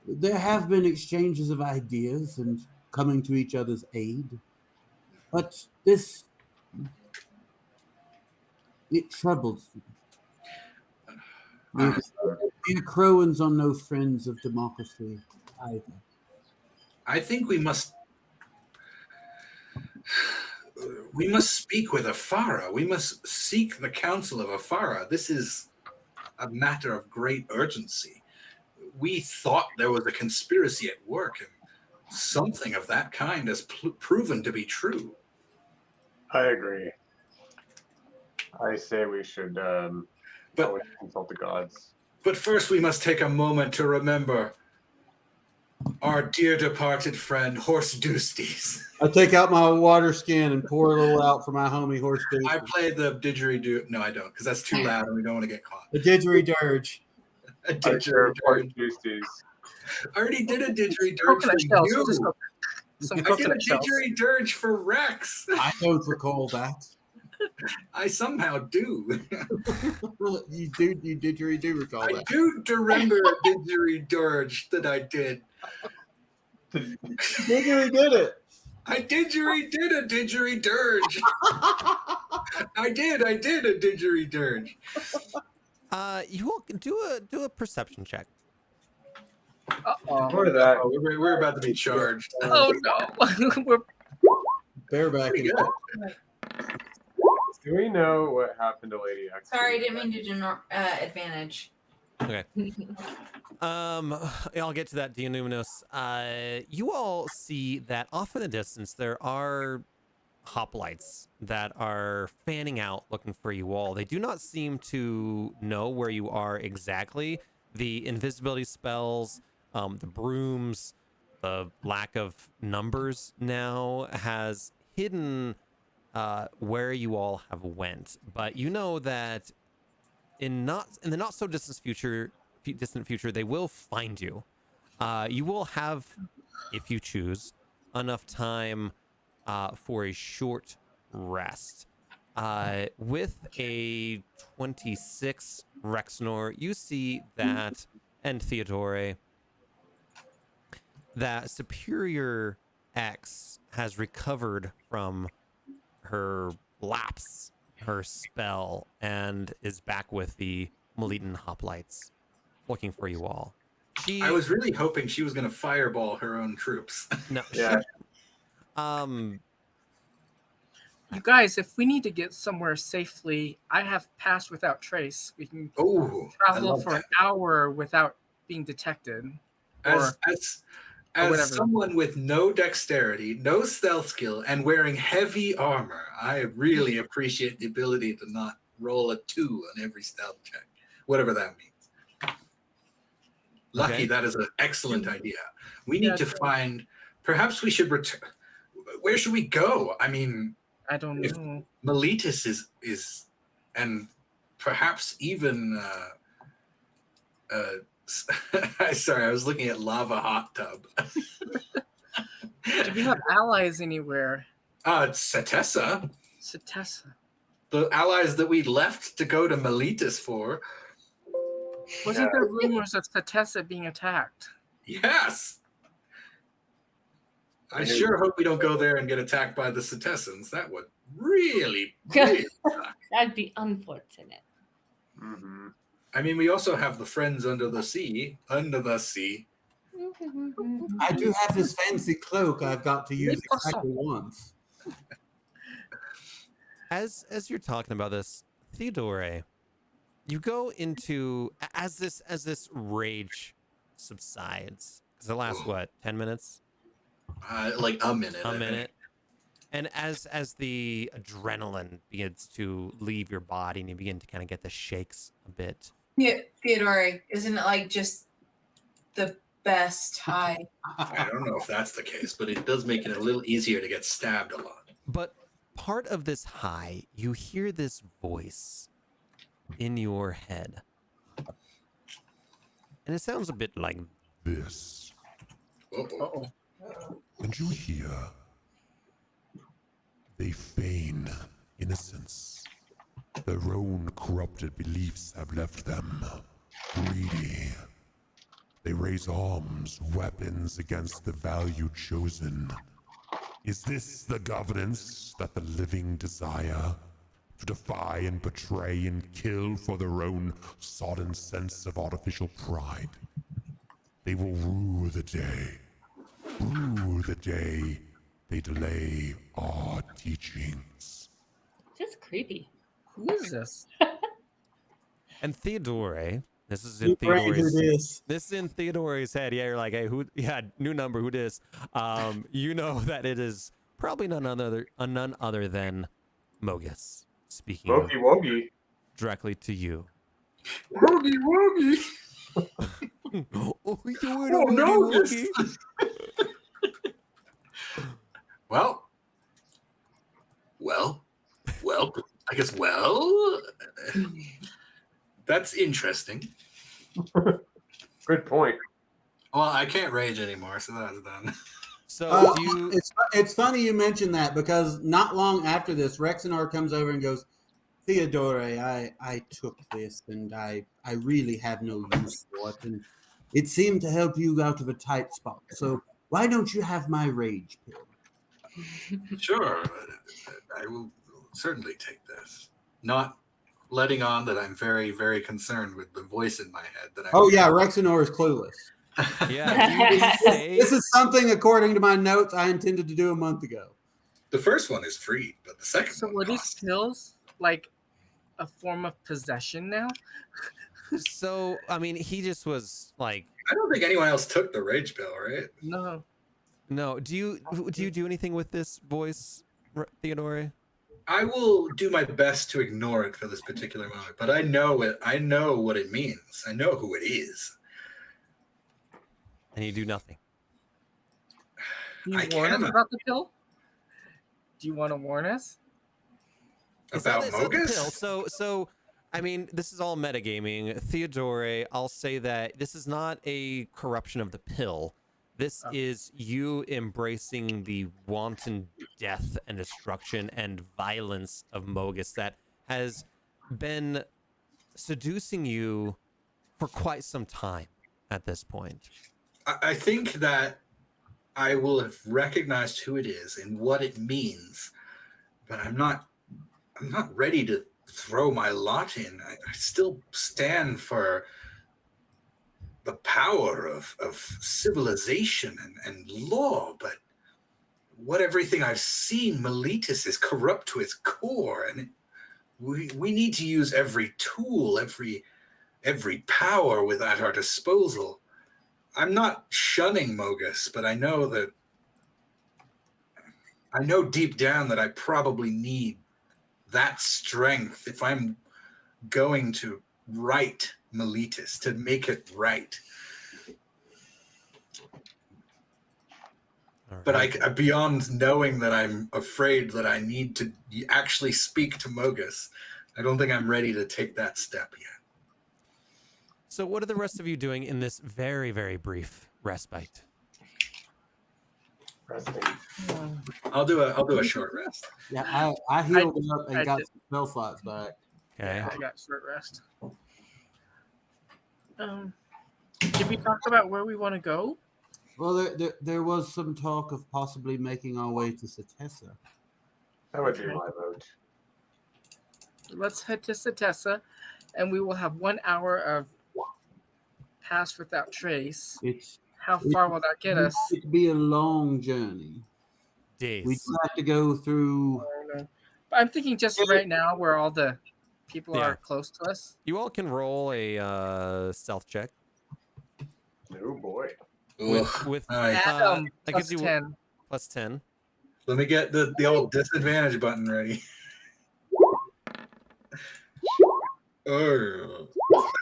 E: there have been exchanges of ideas and coming to each other's aid. But this, it troubles me.
C: Uh,
E: The Croans are no friends of democracy either.
C: I think we must speak with Afara. We must seek the counsel of Afara. This is a matter of great urgency. We thought there was a conspiracy at work, and something of that kind has proven to be true.
F: I agree. I say we should
C: But-
F: always consult the gods.
C: But first, we must take a moment to remember our dear departed friend, Horse Doosties.
E: I take out my water skin and pour a little out for my homie Horse Duke.
C: I play the didgeridoo. No, I don't, because that's too loud and we don't want to get caught.
E: The didgeridoo.
C: A
F: I share
C: didgeridoo.
F: Tuesdays.
C: I already did a didgeridoo for
I: Coconut shells. We'll just
C: you.
I: go some
C: I did a
I: coconut shells.
C: didgeridoo for Rex.
E: I don't recall that.
C: I somehow do.
E: You didgeridoo recall
C: I
E: that.
C: do remember a didgeridoo that I did.
E: Did it.
C: I did a didgeridoo. I did a didgeridoo.
B: You all do a perception check.
I: Uh-oh.
F: For that,
C: Oh, we're about to be charged.
I: Oh no. We're
E: Bareback.
C: Pretty good.
F: do we know what happened to Lady X?
D: Sorry, I didn't mean to do advantage.
B: Okay. I'll get to that, Dionumenos. You all see that off in the distance there are hoplites that are fanning out looking for you all. They do not seem to know where you are exactly. The invisibility spells, the brooms, the lack of numbers now has hidden where you all have went. But you know that in the not so distant future they will find you. You will have, if you choose, enough time for a short rest. With a 26 Rexnor, you see that, and Theodore, that Superior X has recovered from her lapse, her spell, and is back with the Melitan hoplites looking for you all.
C: I was really hoping she was going to fireball her own troops.
B: No.
F: Yeah.
I: You guys, if we need to get somewhere safely, I have Pass Without Trace. We can
C: Oh, I
I: travel
C: love
I: for
C: that.
I: an hour without being detected.
C: As
I: whatever.
C: someone with no dexterity, no stealth skill, and wearing heavy armor, I really appreciate the ability to not roll a 2 on every stealth check, whatever that means. Lucky,
B: Okay.
C: that is an excellent idea. We need to find. Perhaps we should return. Where should we go? I mean,
I: I don't
C: If-
I: know.
C: Meletus is, and perhaps even. Sorry, I was looking at Lava Hot Tub.
I: Do we have allies anywhere?
C: Setessa,
I: Setessa.
C: the allies that we left to go to Meletus for.
I: Wasn't there rumors of Setessa being attacked?
C: Yes. I sure hope we don't go there and get attacked by the Setessans. That would really suck.
G: That'd be unfortunate.
F: Mm-hmm.
C: I mean, we also have the friends under the sea. Under the sea.
E: I do have this fancy cloak I've got to use exactly once.
B: As you're talking about this, Theodore, you go into as this rage subsides, because it lasts what, 10 minutes?
C: Like a minute.
B: A
C: I think.
B: minute. And as the adrenaline begins to leave your body and you begin to kind of get the shakes a bit.
D: Yeah, Theodore, isn't it like just the best high?
C: I don't know if that's the case, but it does make it a little easier to get stabbed a lot.
B: But part of this high, you hear this voice in your head. And it sounds a bit like
A: This,
C: Uh-oh.
A: and you hear, they feign innocence, their own corrupted beliefs have left them. Greedy. They raise arms, weapons against the value chosen. Is this the governance that the living desire? To defy and betray and kill for their own sodden sense of artificial pride? They will rue the day. Rue the day they delay our teachings.
G: Just creepy.
I: Who is this?
B: And Theodore, this is in
E: You brain who
B: Theodore's.
E: this.
B: This is in Theodore's head. Yeah, you're like, hey, who? Yeah, new number. Who dis? You know that it is probably none other than Mogus speaking
F: Wokey wokey.
B: directly to you.
C: Woogie woogie.
B: Oh, you doing
C: Oh,
B: a
C: no,
B: woogie
C: this- Well, I guess, that's interesting.
F: Good point.
C: Well, I can't rage anymore, so that's done.
B: So do you?
E: It's funny you mentioned that because not long after this, Rexenor comes over and goes, Theodore, I took this and I really have no use for it. And it seemed to help you out of a tight spot. So why don't you have my rage pill?
C: Sure, I will certainly take this. Not letting on that I'm very, very concerned with the voice in my head. That
E: Oh, yeah, Rexenor is clueless.
B: Yeah, you say,
E: This is something, according to my notes, I intended to do a month ago.
C: The first one is free, but the second
I: So
C: one
I: were these
C: costs.
I: pills like a form of possession now?
B: so. I mean, he just was like,
C: I don't think anyone else took the rage pill, right?
I: No.
B: no. Do you do anything with this voice, Theodore?
C: I will do my best to ignore it for this particular moment, but I know it. I know what it means. I know who it is.
B: And you do nothing.
I: Do you
C: I
I: warn us
C: cannot.
I: about the pill? Do you want to warn us?
C: About
B: It's not the
C: Mogus?
B: pill. So, I mean, this is all metagaming. Theodore, I'll say that this is not a corruption of the pill. This
I: Oh.
B: is you embracing the wanton death and destruction and violence of Mogus that has been seducing you for quite some time at this point.
C: I think that I will have recognized who it is and what it means, but I'm not ready to throw my lot in. I still stand for the power of civilization and law, but what everything I've seen, Meletus is corrupt to its core, and we need to use every tool, every power at our disposal. I'm not shunning Mogus, but I know deep down that I probably need that strength if I'm going to right Meletus, to make it right.
B: All
C: But
B: right.
C: I beyond knowing that I'm afraid that I need to actually speak to Mogus, I don't think I'm ready to take that step yet.
B: So, what are the rest of you doing in this very, very brief respite?
F: Resting.
C: I'll do a short rest.
E: Yeah, I healed up and
I: I
E: got
I: did-
E: some spell slots back.
B: Okay.
I: I got short rest. Did we talk about where we want to go?
E: Well, there was some talk of possibly making our way to Setessa.
F: That would be my vote.
I: Let's head to Setessa, and we will have 1 hour of Pass Without Trace.
E: It's
I: How far will that get us?
E: It'd be a long journey.
B: Days.
E: We'd have to go through.
I: But I'm thinking just right now where all the people
B: Yeah.
I: are close to us.
B: You all can roll a stealth check
F: Oh boy.
B: with
C: All right.
I: Adam,
B: that
I: plus
B: gives you
I: 10.
B: plus 10.
C: Let me get the old disadvantage button ready. Oh,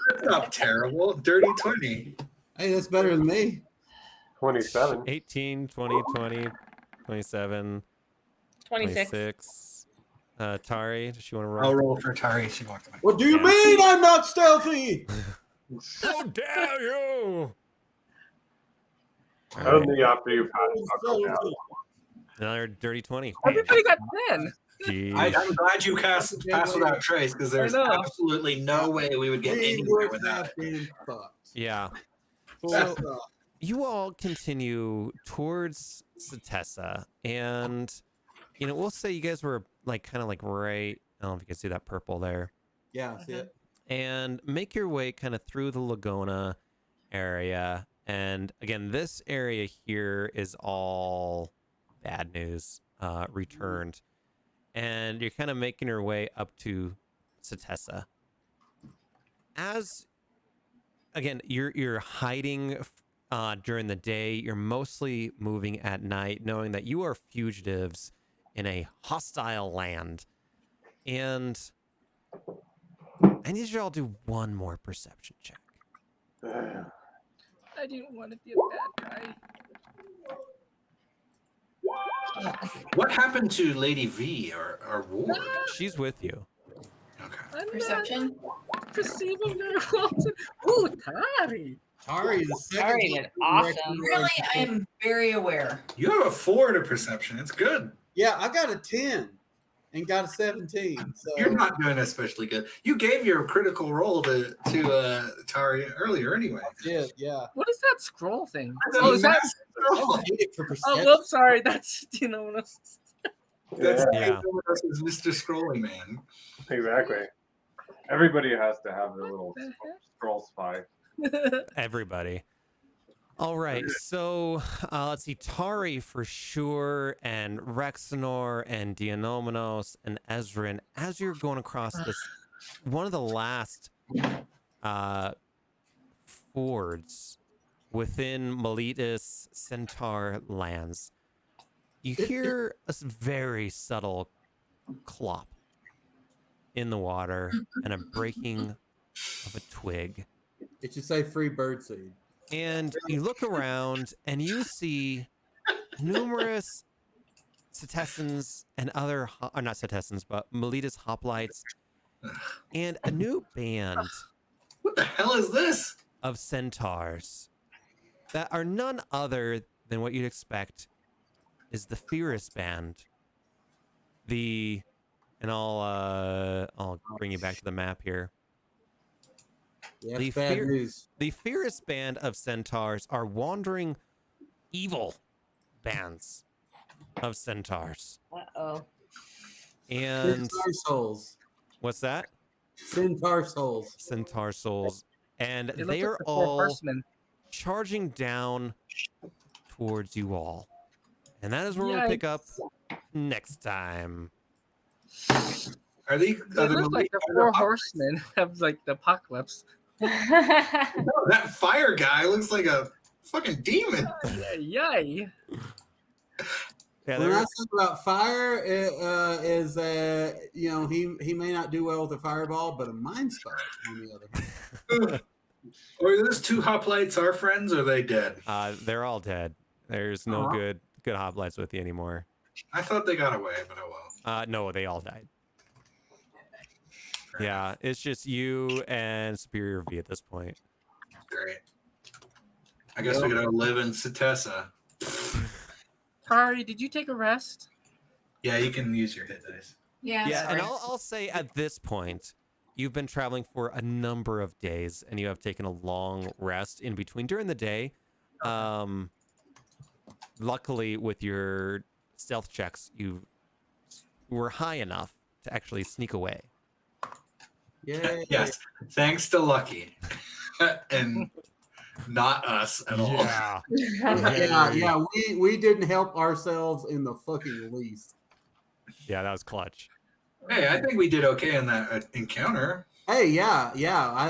C: that's not terrible. Dirty 20.
E: Hey, that's better than me.
F: 27.
B: 18, 20, 20, 27,
G: 26.
B: 26. Tari, does she want to roll?
C: I'll roll for Tari. She walked away.
E: What do you
B: Yeah.
E: mean I'm not stealthy?
B: How dare you!
F: Only after you've had a couple down.
B: Another dirty 20.
I: Everybody got 10.
B: Jeez.
C: I'm glad you passed without trace because there's
I: know.
C: absolutely no way we would get
E: We
C: anywhere
E: would
C: without
E: have
C: it.
E: been fucked.
B: Yeah.
E: Full
B: So-
E: stop.
B: You all continue towards Satessa, and we'll say you guys were like kind of like right. I don't know if you can see that purple there,
E: Yeah, see it.
B: and make your way kind of through the Laguna area. And again, this area here is all bad news returned, and you're kind of making your way up to Satessa. As again, you're hiding during the day. You're mostly moving at night, knowing that you are fugitives in a hostile land. And I need you all to do one more perception check.
I: I didn't want to be a bad guy.
C: What happened to Lady V, our ward?
B: She's with you.
C: Okay.
I: I'm
D: Perception.
I: not perceiving very well. Ooh, Tari.
E: Tari, the second
J: Tari
E: one
J: is awesome.
D: Really, I am very aware.
C: You have a 4 to perception. It's good.
E: Yeah, I got a 10 and got a 17. So
C: You're not doing especially good. You gave your critical roll to Tari earlier anyway.
E: yeah.
I: What is that scroll thing?
C: That's
I: Oh,
C: a
I: is that?
C: massive roll.
E: For
I: Oh,
E: perception.
I: whoops, sorry. That's
C: That's
B: Yeah.
C: Mr. Scrolly Man.
F: Exactly. Everybody has to have their little scroll spy.
B: Everybody. All right, so let's see. Tari for sure, and Rexenor, and Dionomenos, and Ezrin. As you're going across this, one of the last fords within Miletus Centaur lands, you hear a very subtle clop in the water and a breaking of a twig.
E: It should say free birdseed.
B: And you look around and you see numerous Cetessans and other, not Cetessans, but Miletus hoplites, and a new band
C: What the hell is this?
B: of centaurs that are none other than what you'd expect is the Fierce band. And I'll bring you back to the map here.
E: Yeah,
B: The
E: it's bad
B: fear-
E: news.
B: The Fierce band of centaurs are wandering evil bands of centaurs.
J: Uh-oh.
B: And
E: Centaur souls.
B: what's that?
E: Centaur souls.
B: Centaur souls. And
I: It looks
B: they
I: like
B: are
I: the Four
B: all
I: Horsemen.
B: charging down towards you all. And that is where we'll pick up next time.
C: Are they?
I: It looks like the Four Horsemen of like the apocalypse.
C: No, that fire guy looks like a fucking demon.
I: Yay!
B: Yeah,
E: When
B: they're-
E: I talk about fire, he may not do well with a fireball, but a mind spell on the other hand.
C: Are those 2 hoplites our friends? Or are they dead?
B: they're all dead. There's no
C: Aw.
B: good hoplites with you anymore.
C: I thought they got away, but oh well.
B: No, they all died. Yeah, it's just you and Superior V at this point.
C: Great. I guess we gotta live in Satessa.
I: Tari, did you take a rest?
C: Yeah, you can use your hit dice.
D: Yeah.
B: Yeah,
D: sorry.
B: and I'll say at this point, you've been traveling for a number of days, and you have taken a long rest in between during the day. Luckily, with your stealth checks, you were high enough to actually sneak away.
E: Yeah.
C: Yes, thanks to Lucky, and not us at all.
E: Yeah. We didn't help ourselves in the fucking least.
B: Yeah, that was clutch.
C: Hey, I think we did okay in that encounter.
E: Hey, yeah.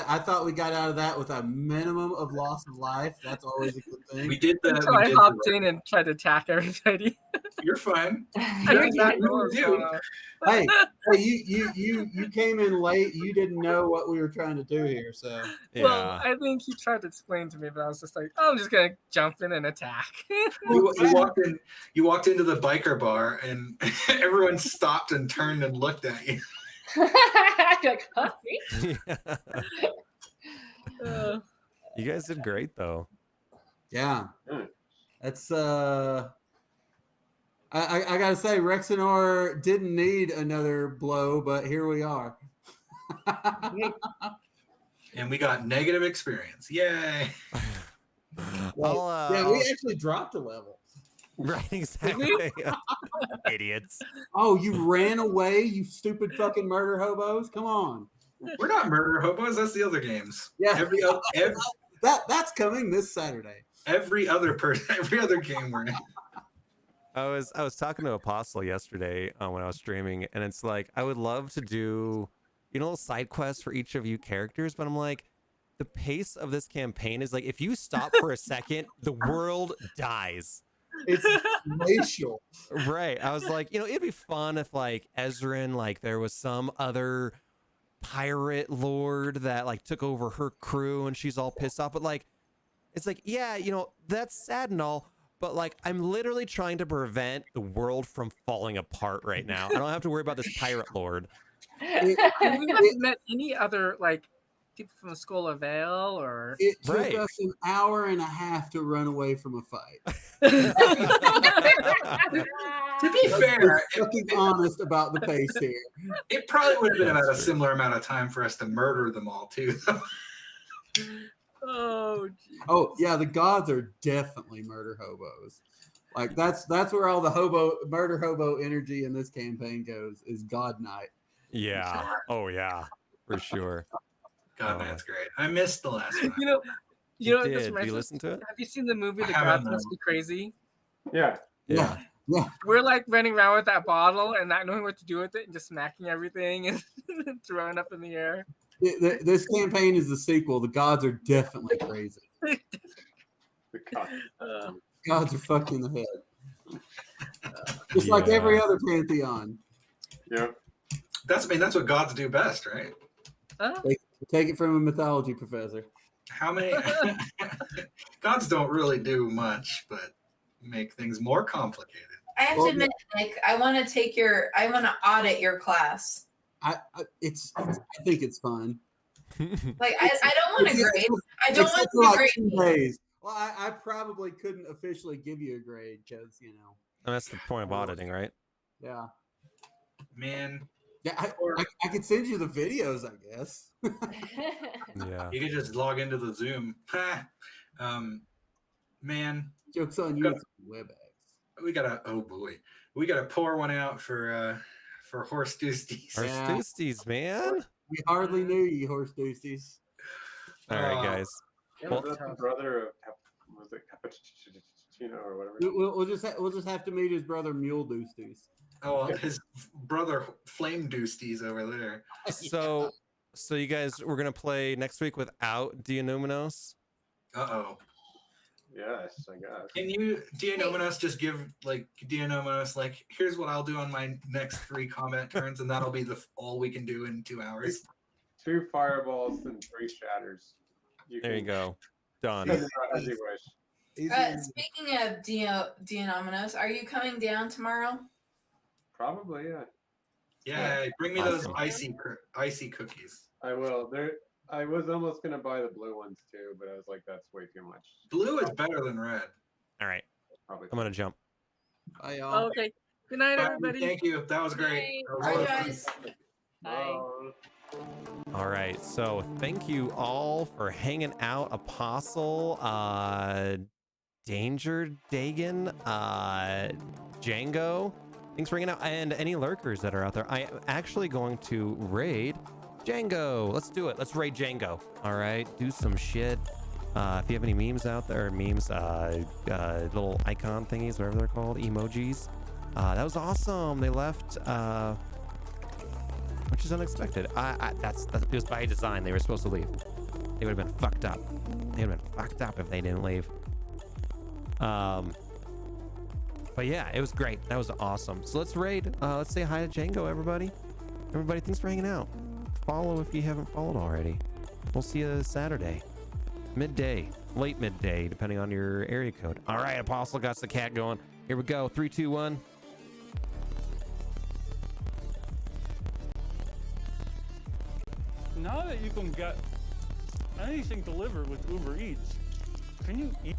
E: I thought we got out of that with a minimum of loss of life. That's always a good thing.
C: We did that.
I: So I hopped in and tried to attack everybody.
C: You're fine.
I: I did not know what was going on.
E: Hey, you came in late. You didn't know what we were trying to do here, so
I: Well, I think he tried to explain to me, but I was just like, oh, I'm just gonna jump in and attack.
C: You walked in. You walked into the biker bar, and everyone stopped and turned and looked at you.
J: Like, huh, me?
B: You guys did great, though.
E: yeah. That's I gotta say, Rexenor didn't need another blow, but here we are.
C: And we got negative experience. Yay!
E: Yeah, we actually dropped a level.
B: Right, exactly. Idiots.
E: Oh, you ran away, you stupid fucking murder hobos! Come on.
C: We're not murder hobos. That's the other games.
E: Yeah,
C: Every
E: that's coming this Saturday.
C: every other person, every other game we're in.
B: I was talking to Apostle yesterday when I was streaming, and it's like I would love to do, little side quests for each of you characters, but I'm like, the pace of this campaign is like if you stop for a second, the world dies.
E: It's glacial.
B: Right. I was like, it'd be fun if like Ezrin, like there was some other pirate lord that like took over her crew and she's all pissed off, but like it's like, yeah, that's sad and all, but like I'm literally trying to prevent the world from falling apart right now. I don't have to worry about this pirate lord.
I: We haven't met any other like people from the Skull of Vale, or
E: It took
B: Right.
E: us an hour and a half to run away from a fight.
C: To be fair,
E: Fucking honest about the pace here.
C: it probably would have been
B: Yeah,
C: about a
B: that's true.
C: similar amount of time for us to murder them all too.
I: oh, geez.
E: Oh yeah, the gods are definitely murder hobos. Like that's where all the murder hobo energy in this campaign goes, is God Night.
B: Yeah. Oh yeah, for sure.
C: God, that's great. I missed the last one.
I: You know what this
B: Did
I: reminds
B: you
I: me-
B: listen to it?
I: Have you seen the movie
C: I
I: The
C: haven't,
I: Gods Must Be Crazy?
F: Yeah.
E: Yeah.
I: We're like running around with that bottle and not knowing what to do with it and just smacking everything and throwing up in the air.
E: This campaign is the sequel. The gods are definitely crazy.
F: The God.
E: Gods are fucked in the head. Just like every other pantheon.
F: Yeah.
C: That's what gods do best, right?
E: Take it from a mythology professor.
C: How many gods don't really do much, but make things more complicated.
D: I have to admit, Nick, I want to audit your class.
E: I think it's fun.
D: Like, I don't want a grade. I don't
E: Except
D: want
E: for
D: to
E: like
D: grade
E: 2
D: me.
E: days. Well, I probably couldn't officially give you a grade because
B: And that's the point of auditing, right?
E: Yeah.
C: Man,
E: Yeah, I could send you the videos, I guess.
B: Yeah.
C: you could just log into the Zoom. Man,
E: Joke's on you, WebEx.
C: we gotta pour one out for Horse Deuces.
B: Our
E: Yeah.
B: Stoosties, man.
E: We hardly knew you, horse deuces.
B: All right, guys.
F: Was that the brother of was it Cappuccino or whatever?
E: We'll just have to meet his brother Mule Deuces.
C: Oh, his brother Flame Deuces over there.
B: So you guys, we're gonna play next week without Dianumenos.
C: Uh-oh.
F: Yes, I guess.
C: Can you, Dianomenos, just give Dianomenos, here's what I'll do on my next 3 combat turns, and that'll be all we can do in 2 hours.
F: 2 fireballs and 3 shatters.
B: There you go. Done.
F: As you wish.
D: Speaking of Dianomenos, are you coming down tomorrow?
F: Probably, yeah.
C: Yeah, bring me
B: Awesome.
C: those icy cookies.
F: I will. I was almost gonna buy the blue ones too, but I was like, that's way too much.
C: Blue is better than red.
B: All right.
F: Probably.
B: I'm gonna jump.
E: Bye, y'all.
I: Okay. Good night,
C: Bye,
I: everybody.
C: Thank you. That was great. That was a
D: Bye,
C: lot of fun.
D: guys.
J: Bye.
B: All right. So thank you all for hanging out, Apostle, Danger Dagon, Django. Thanks for hanging out, and any lurkers that are out there. I am actually going to raid Django. Let's do it. Let's raid Django. All right. Do some shit. If you have any memes out there, little icon thingies, whatever they're called, emojis. That was awesome. They left, which is unexpected. It was by design. They were supposed to leave. They would have been fucked up. They would have been fucked up if they didn't leave. But yeah, it was great. That was awesome. So let's raid. Let's say hi to Django, everybody. Everybody, thanks for hanging out. Follow if you haven't followed already. We'll see you Saturday. Midday. Late midday, depending on your area code. All right, Apostle got the cat going. Here we go. 3, 2, 1.
K: Now that you can get anything delivered with Uber Eats, can you eat?